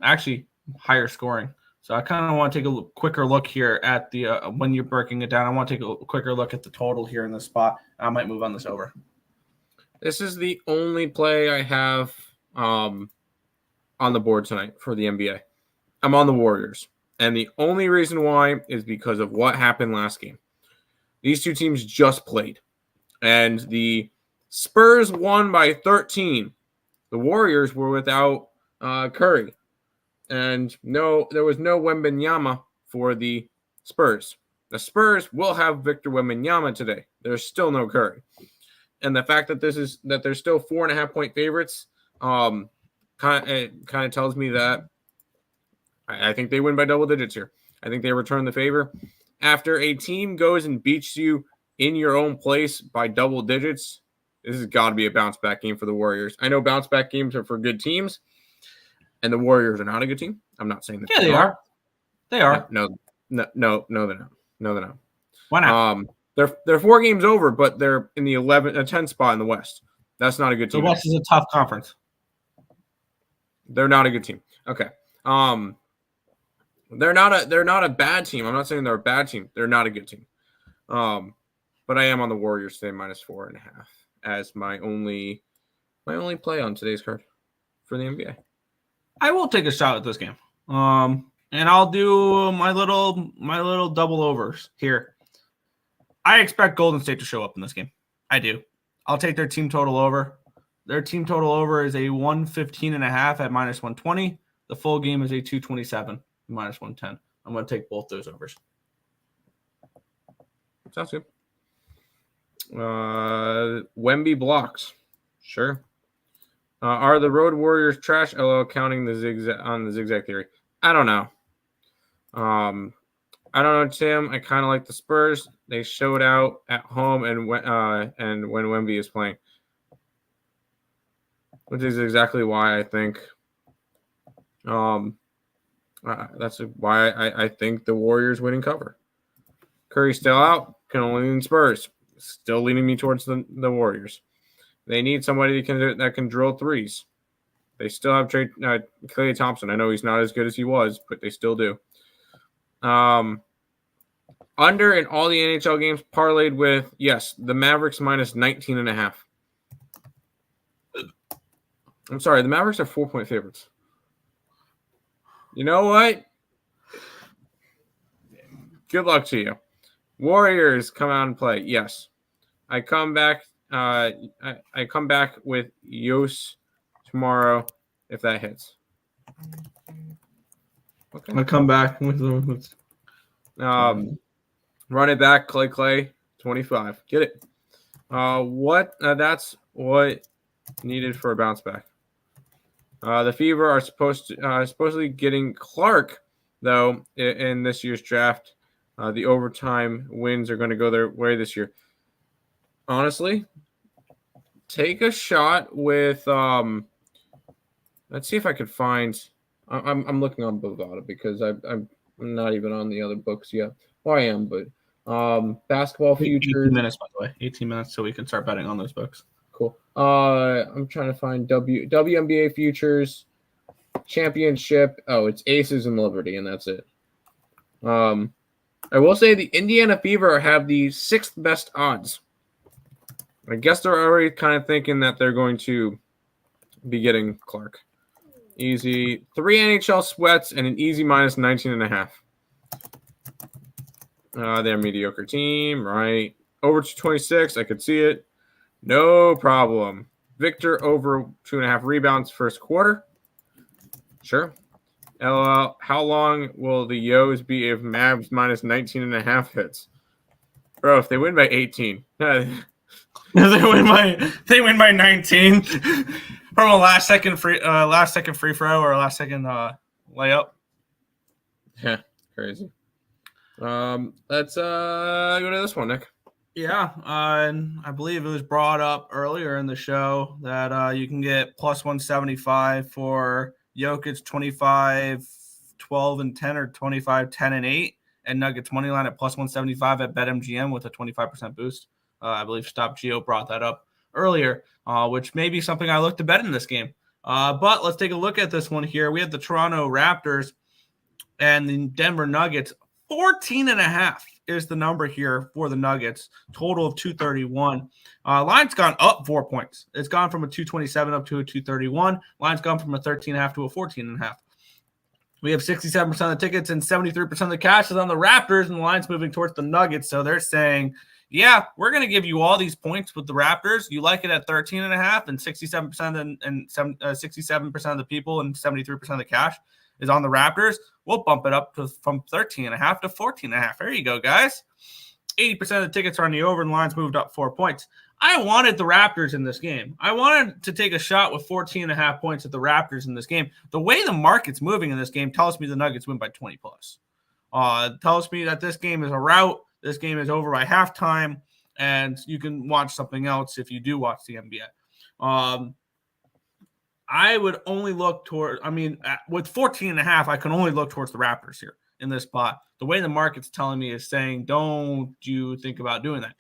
actually higher scoring. So I kind of want to take a quicker look here at the when you're breaking it down. I want to take a quicker look at the total here in this spot. I might move on this over. This is the only play I have on the board tonight for the NBA. I'm on the Warriors. And the only reason why is because of what happened last game. These two teams just played. And the Spurs won by 13. The Warriors were without Curry. And there was no Wembanyama for the Spurs. The Spurs will have Victor Wembanyama today. There's still no Curry. And the fact that they're still 4.5-point favorites kind of tells me that I think they win by double digits here. I think they return the favor. After a team goes and beats you in your own place by double digits, this has got to be a bounce back game for the Warriors. I know bounce back games are for good teams. And the Warriors are not a good team. I'm not saying that. Yeah, they are. They are. No, they're not. No, they're not. Why not? They're 4 games over, but they're in the 10 spot in the West. That's not a good team. The West is a tough conference. They're not a good team. Okay. They're not a bad team. I'm not saying they're a bad team. They're not a good team. But I am on the Warriors today minus 4.5 as my only play on today's card for the NBA. I will take a shot at this game. And I'll do my little double overs here. I expect Golden State to show up in this game. I do. I'll take their team total over. Their team total over is a 115.5 at minus 120. The full game is a 227 minus 110. I'm going to take both those overs. Sounds good. Wemby blocks. Sure. Are the Road Warriors trash? LL counting the zigzag theory. I don't know. I don't know, Tim. I kind of like the Spurs. They showed out at home and when Wemby is playing, which is exactly why I think. That's why I think the Warriors winning cover. Curry's still out. Can only lean Spurs. Still leaning me towards the Warriors. They need somebody that can drill threes. They still have Klay Thompson. I know he's not as good as he was, but they still do. Under in all the NHL games parlayed with, yes, the Mavericks minus 19.5. I'm sorry, the Mavericks are 4-point favorites. You know what? Good luck to you. Warriors come out and play. Yes. I come back. I come back with Yos tomorrow if that hits. Okay. I'll come back with run it back, Clay, 25. Get it. That's what needed for a bounce back. The Fever are supposedly getting Clark, though, in this year's draft. The overtime wins are going to go their way this year. Honestly, take a shot with let's see if I could find. I'm looking on Bovada because I'm not even on the other books yet. Well, I am, but basketball 18 futures. minutes, by the way. 18 minutes so we can start betting on those books. Cool. I'm trying to find WNBA futures championship. Oh, it's Aces and Liberty, and that's it. I will say the Indiana Fever have the 6th best odds. I guess they're already kind of thinking that they're going to be getting Clark. Easy. 3 NHL sweats and an easy minus 19.5. They're a mediocre team, right? Over 226. I could see it. No problem. Victor over 2.5 rebounds first quarter. Sure. LOL. How long will the Yo's be if Mavs minus 19.5 hits? Bro, if they win by 18. they win by 19 from a last second free throw or a last second layup. Yeah, crazy. Let's go to this one, Nick. Yeah, and I believe it was brought up earlier in the show that you can get plus 175 for Jokic 25, 12, and 10 or 25, 10, and 8, and Nuggets money line at plus 175 at BetMGM with a 25% boost. I believe Stop Geo brought that up earlier, which may be something I look to bet in this game. But let's take a look at this one here. We have the Toronto Raptors and the Denver Nuggets. 14.5 is the number here for the Nuggets. Total of 231. Line's gone up 4 points. It's gone from a 227 up to a 231. Line's gone from a 13.5 to a 14.5. We have 67% of the tickets and 73% of the cash is on the Raptors, and the line's moving towards the Nuggets. So they're saying, yeah, we're going to give you all these points with the Raptors. You like it at 13.5, and 67% and 67% of the people and 73% of the cash is on the Raptors. We'll bump it up from 13.5 to 14.5. There you go, guys. 80% of the tickets are on the over, and the line's moved up 4 points. I wanted the Raptors in this game. I wanted to take a shot with 14.5 points at the Raptors in this game. The way the market's moving in this game tells me the Nuggets win by 20 plus. Tells me that this game is a rout. This game is over by halftime, and you can watch something else if you do watch the NBA. I would only look toward, with 14.5, I can only look towards the Raptors here in this spot. The way the market's telling me is saying, don't you think about doing that.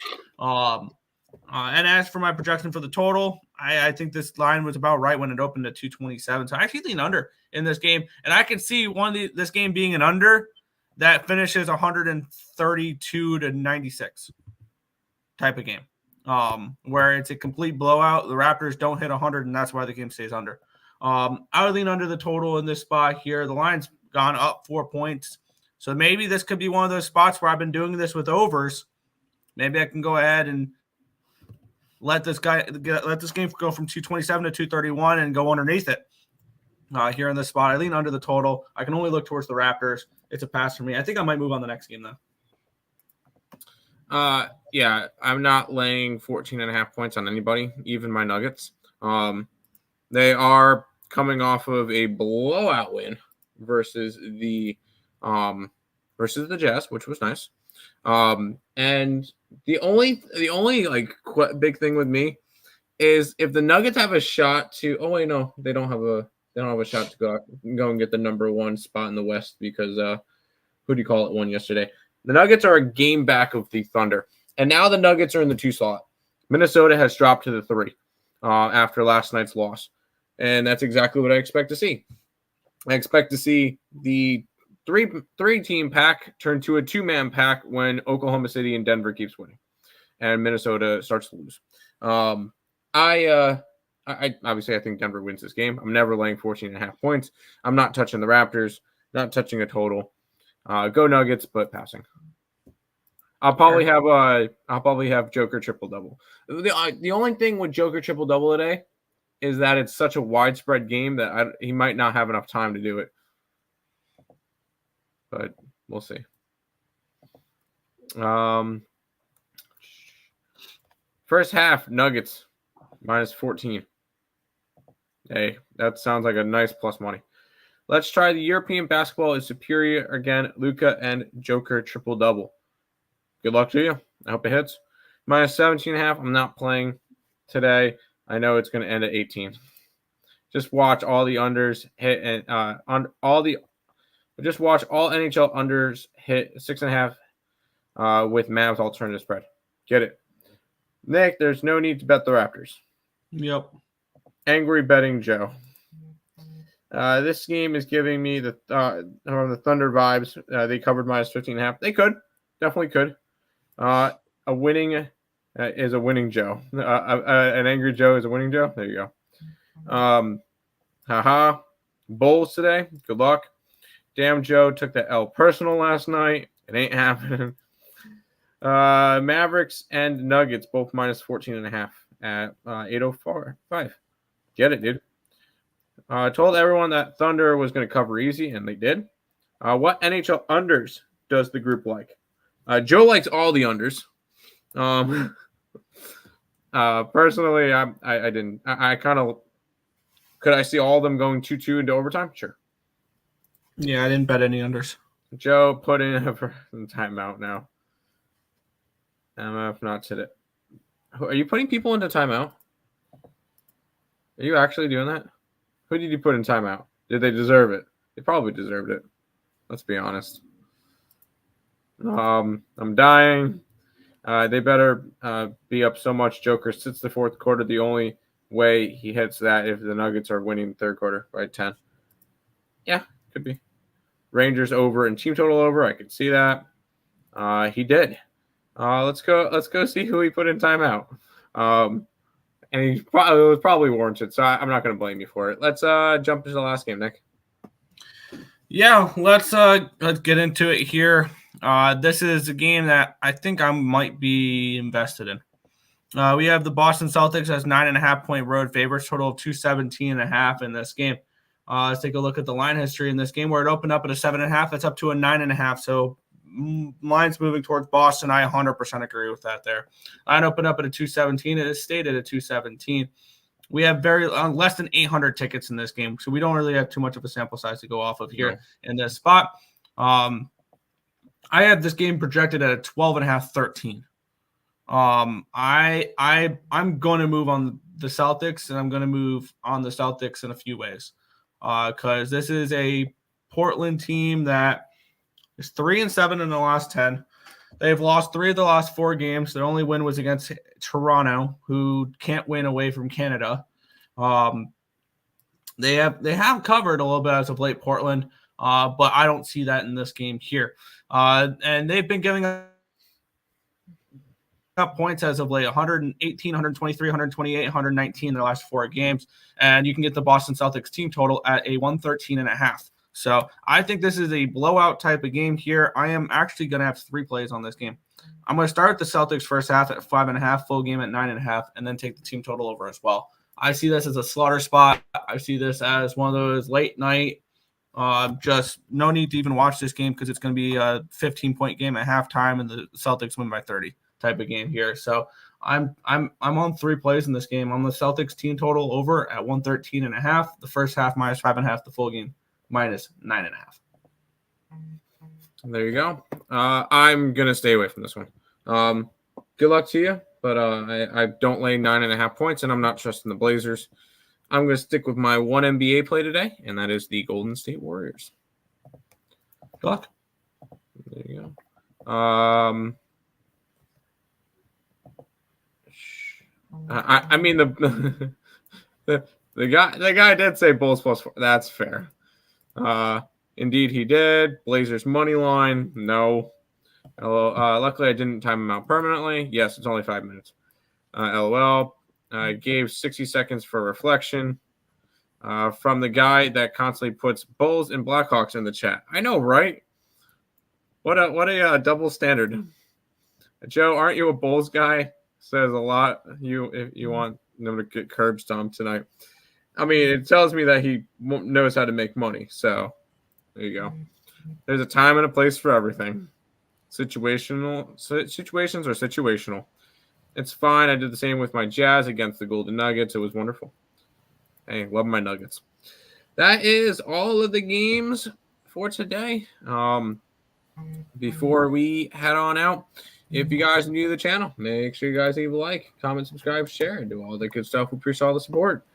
And as for my projection for the total, I think this line was about right when it opened at 227. So I actually lean under in this game. And I can see this game being an under that finishes 132 to 96 type of game. Where it's a complete blowout. The Raptors don't hit 100, and that's why the game stays under. I would lean under the total in this spot here. The line's gone up 4 points. So maybe this could be one of those spots where I've been doing this with overs. Maybe I can go ahead and let this game go from 227 to 231 and go underneath it. Here in this spot, I lean under the total. I can only look towards the Raptors. It's a pass for me. I think I might move on the next game, though. Yeah, I'm not laying 14.5 points on anybody, even my Nuggets. They are coming off of a blowout win versus the Jazz, which was nice. And the only big thing with me is if the Nuggets have a shot to they don't have a shot to go and get the number 1 spot in the West because won yesterday. The Nuggets are a game back of the Thunder. And now the Nuggets are in the 2 slot. Minnesota has dropped to the 3 after last night's loss. And that's exactly what I expect to see. I expect to see the three-team pack turn to a 2-man pack when Oklahoma City and Denver keeps winning. And Minnesota starts to lose. I obviously, I think Denver wins this game. I'm never laying 14.5 points. I'm not touching the Raptors, not touching a total. Go Nuggets, but passing. I'll probably have Joker triple double. The only thing with Joker triple double today is that it's such a widespread game that he might not have enough time to do it. But we'll see. First half Nuggets minus 14. Hey, that sounds like a nice plus money. Let's try the European basketball is superior again. Luka and Joker triple double. Good luck to you. I hope it hits. Minus 17.5. I'm not playing today. I know it's going to end at 18. Just watch all the unders hit and all the But just watch all NHL unders hit 6.5 with Mavs alternative spread. Get it. Nick, there's no need to bet the Raptors. Yep. Angry betting Joe. This game is giving me the Thunder vibes. They covered minus 15.5. They could. Definitely could. A winning is a winning Joe. An angry Joe is a winning Joe. There you go. Haha. Bulls today. Good luck. Damn, Joe took the L personal last night. It ain't happening. Mavericks and Nuggets both minus 14.5 at 8:05. Get it, dude. I told everyone that Thunder was going to cover easy, and they did. What NHL unders does the group like? Joe likes all the unders. Personally, I didn't. I kind of could I see all of them going 2-2 into overtime? Sure. Yeah, I didn't bet any unders. Joe put in a timeout now. MF not today. Are you putting people into timeout? Are you actually doing that? Who did you put in timeout? Did they deserve it? They probably deserved it. Let's be honest. I'm dying. They better be up so much. Joker sits the fourth quarter. The only way he hits that if the Nuggets are winning the third quarter by 10. Yeah, could be. Rangers over and team total over. I could see that. He did. Let's go see who he put in timeout. And it was probably warranted, so I'm not going to blame you for it. Let's jump into the last game, Nick. Yeah, let's get into it here. This is a game that I think I might be invested in. We have the Boston Celtics as 9.5-point road favorites, total of 217.5 in this game. Let's take a look at the line history in this game where it opened up at a 7.5. That's up to a 9.5. So lines moving towards Boston. I 100% agree with that there. Line opened up at a 217. It has stayed at a 217. We have very less than 800 tickets in this game, so we don't really have too much of a sample size to go off of here in this spot. I have this game projected at a 12.5, 13. I'm going to move on the Celtics, and I'm going to move on the Celtics in a few ways, because this is a Portland team that is 3-7 in the last 10. They've lost 3 of the last 4 games. Their only win was against Toronto, who can't win away from Canada. They have covered a little bit as of late, Portland, but I don't see that in this game here. And they've been giving up points as of late, 118, 123, 128, 119 in their last 4 games. And you can get the Boston Celtics team total at a 113.5. So I think this is a blowout type of game here. I am actually going to have 3 plays on this game. I'm going to start the Celtics first half at 5.5, full game at 9.5, and then take the team total over as well. I see this as a slaughter spot. I see this as one of those late night, just no need to even watch this game because it's going to be a 15-point game at halftime, and the Celtics win by 30 type of game here. So I'm on 3 plays in this game. I'm the Celtics team total over at 113.5. The first half minus 5.5. The full game minus 9.5. There you go. I'm gonna stay away from this one. Good luck to you, but I don't lay 9.5 points, and I'm not trusting the Blazers. I'm gonna stick with my one NBA play today, and that is the Golden State Warriors. Good luck. There you go. I mean the guy did say Bulls +4. That's fair. Indeed he did. Blazers money line. No. Luckily I didn't time him out permanently. Yes, it's only 5 minutes. LOL. I gave 60 seconds for reflection from the guy that constantly puts Bulls and Blackhawks in the chat. I know, right? What a double standard. Joe, aren't you a Bulls guy? Says a lot. If you want them to get curb stomped tonight. I mean, it tells me that he knows how to make money. So there you go. There's a time and a place for everything. Situations are situational. It's fine. I did the same with my Jazz against the Golden Nuggets. It was wonderful. Hey, love my Nuggets. That is all of the games for today. Before we head on out, if you guys are new to the channel, make sure you guys leave a like, comment, subscribe, share, and do all the good stuff. We appreciate all the support.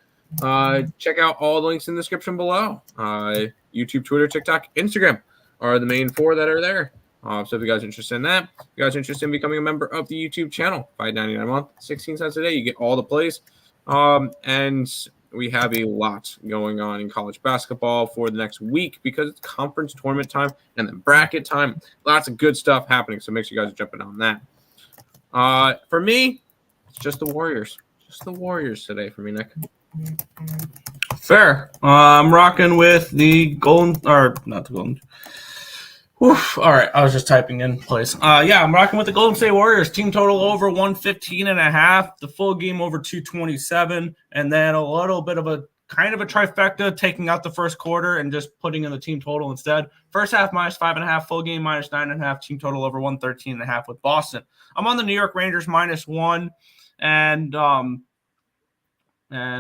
Check out all the links in the description below. YouTube, Twitter, TikTok, Instagram. are the main 4 that are there. So if you guys are interested in that, if you guys are interested in becoming a member of the YouTube channel, $5.99 a month, 16 cents a day, you get all the plays. And we have a lot going on in college basketball for the next week because it's conference tournament time and then bracket time. Lots of good stuff happening, so make sure you guys are jumping on that. For me, it's just the Warriors. Just the Warriors today for me, Nick. Fair. I'm rocking with the Golden, or not the Golden. Oof. All right, I was just typing in place. I'm rocking with the Golden State Warriors. Team total over 115.5. The full game over 227, and then a little bit of a kind of a trifecta, taking out the first quarter and just putting in the team total instead. First half -5.5, full game -9.5. Team total over 113.5 with Boston. I'm on the New York Rangers -1, and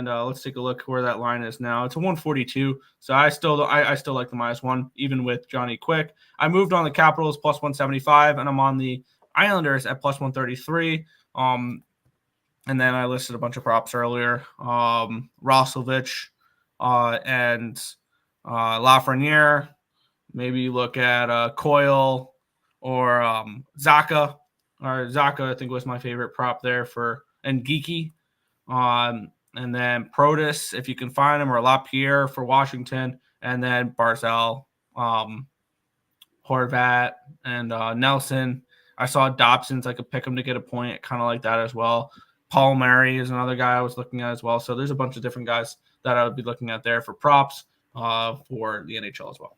let's take a look where that line is now. It's a 142. So I still like the -1, even with Johnny Quick. I moved on the Capitals +175, and I'm on the Islanders at +133. And then I listed a bunch of props earlier. Roslovic and Lafreniere. Maybe look at Coyle or Zaka. Or Zaka, I think, was my favorite prop there and Geeky. And then Protus, if you can find him, or LaPierre for Washington, and then Barzal, Horvat, and Nelson. I saw Dobson's. I could pick him to get a point, kind of like that as well. Paul Murray is another guy I was looking at as well. So there's a bunch of different guys that I would be looking at there for props for the NHL as well.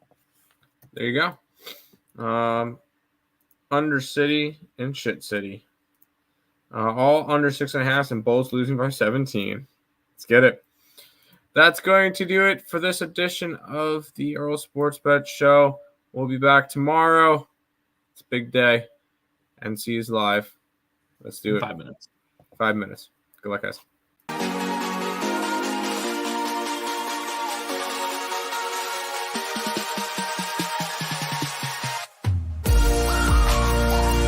There you go. Under City and Shit City. All under 6.5 and both losing by 17. Let's get it. That's going to do it for this edition of the Earle Sports Bet Show. We'll be back tomorrow. It's a big day. NC is live. Let's do it. 5 minutes. 5 minutes. Good luck, guys.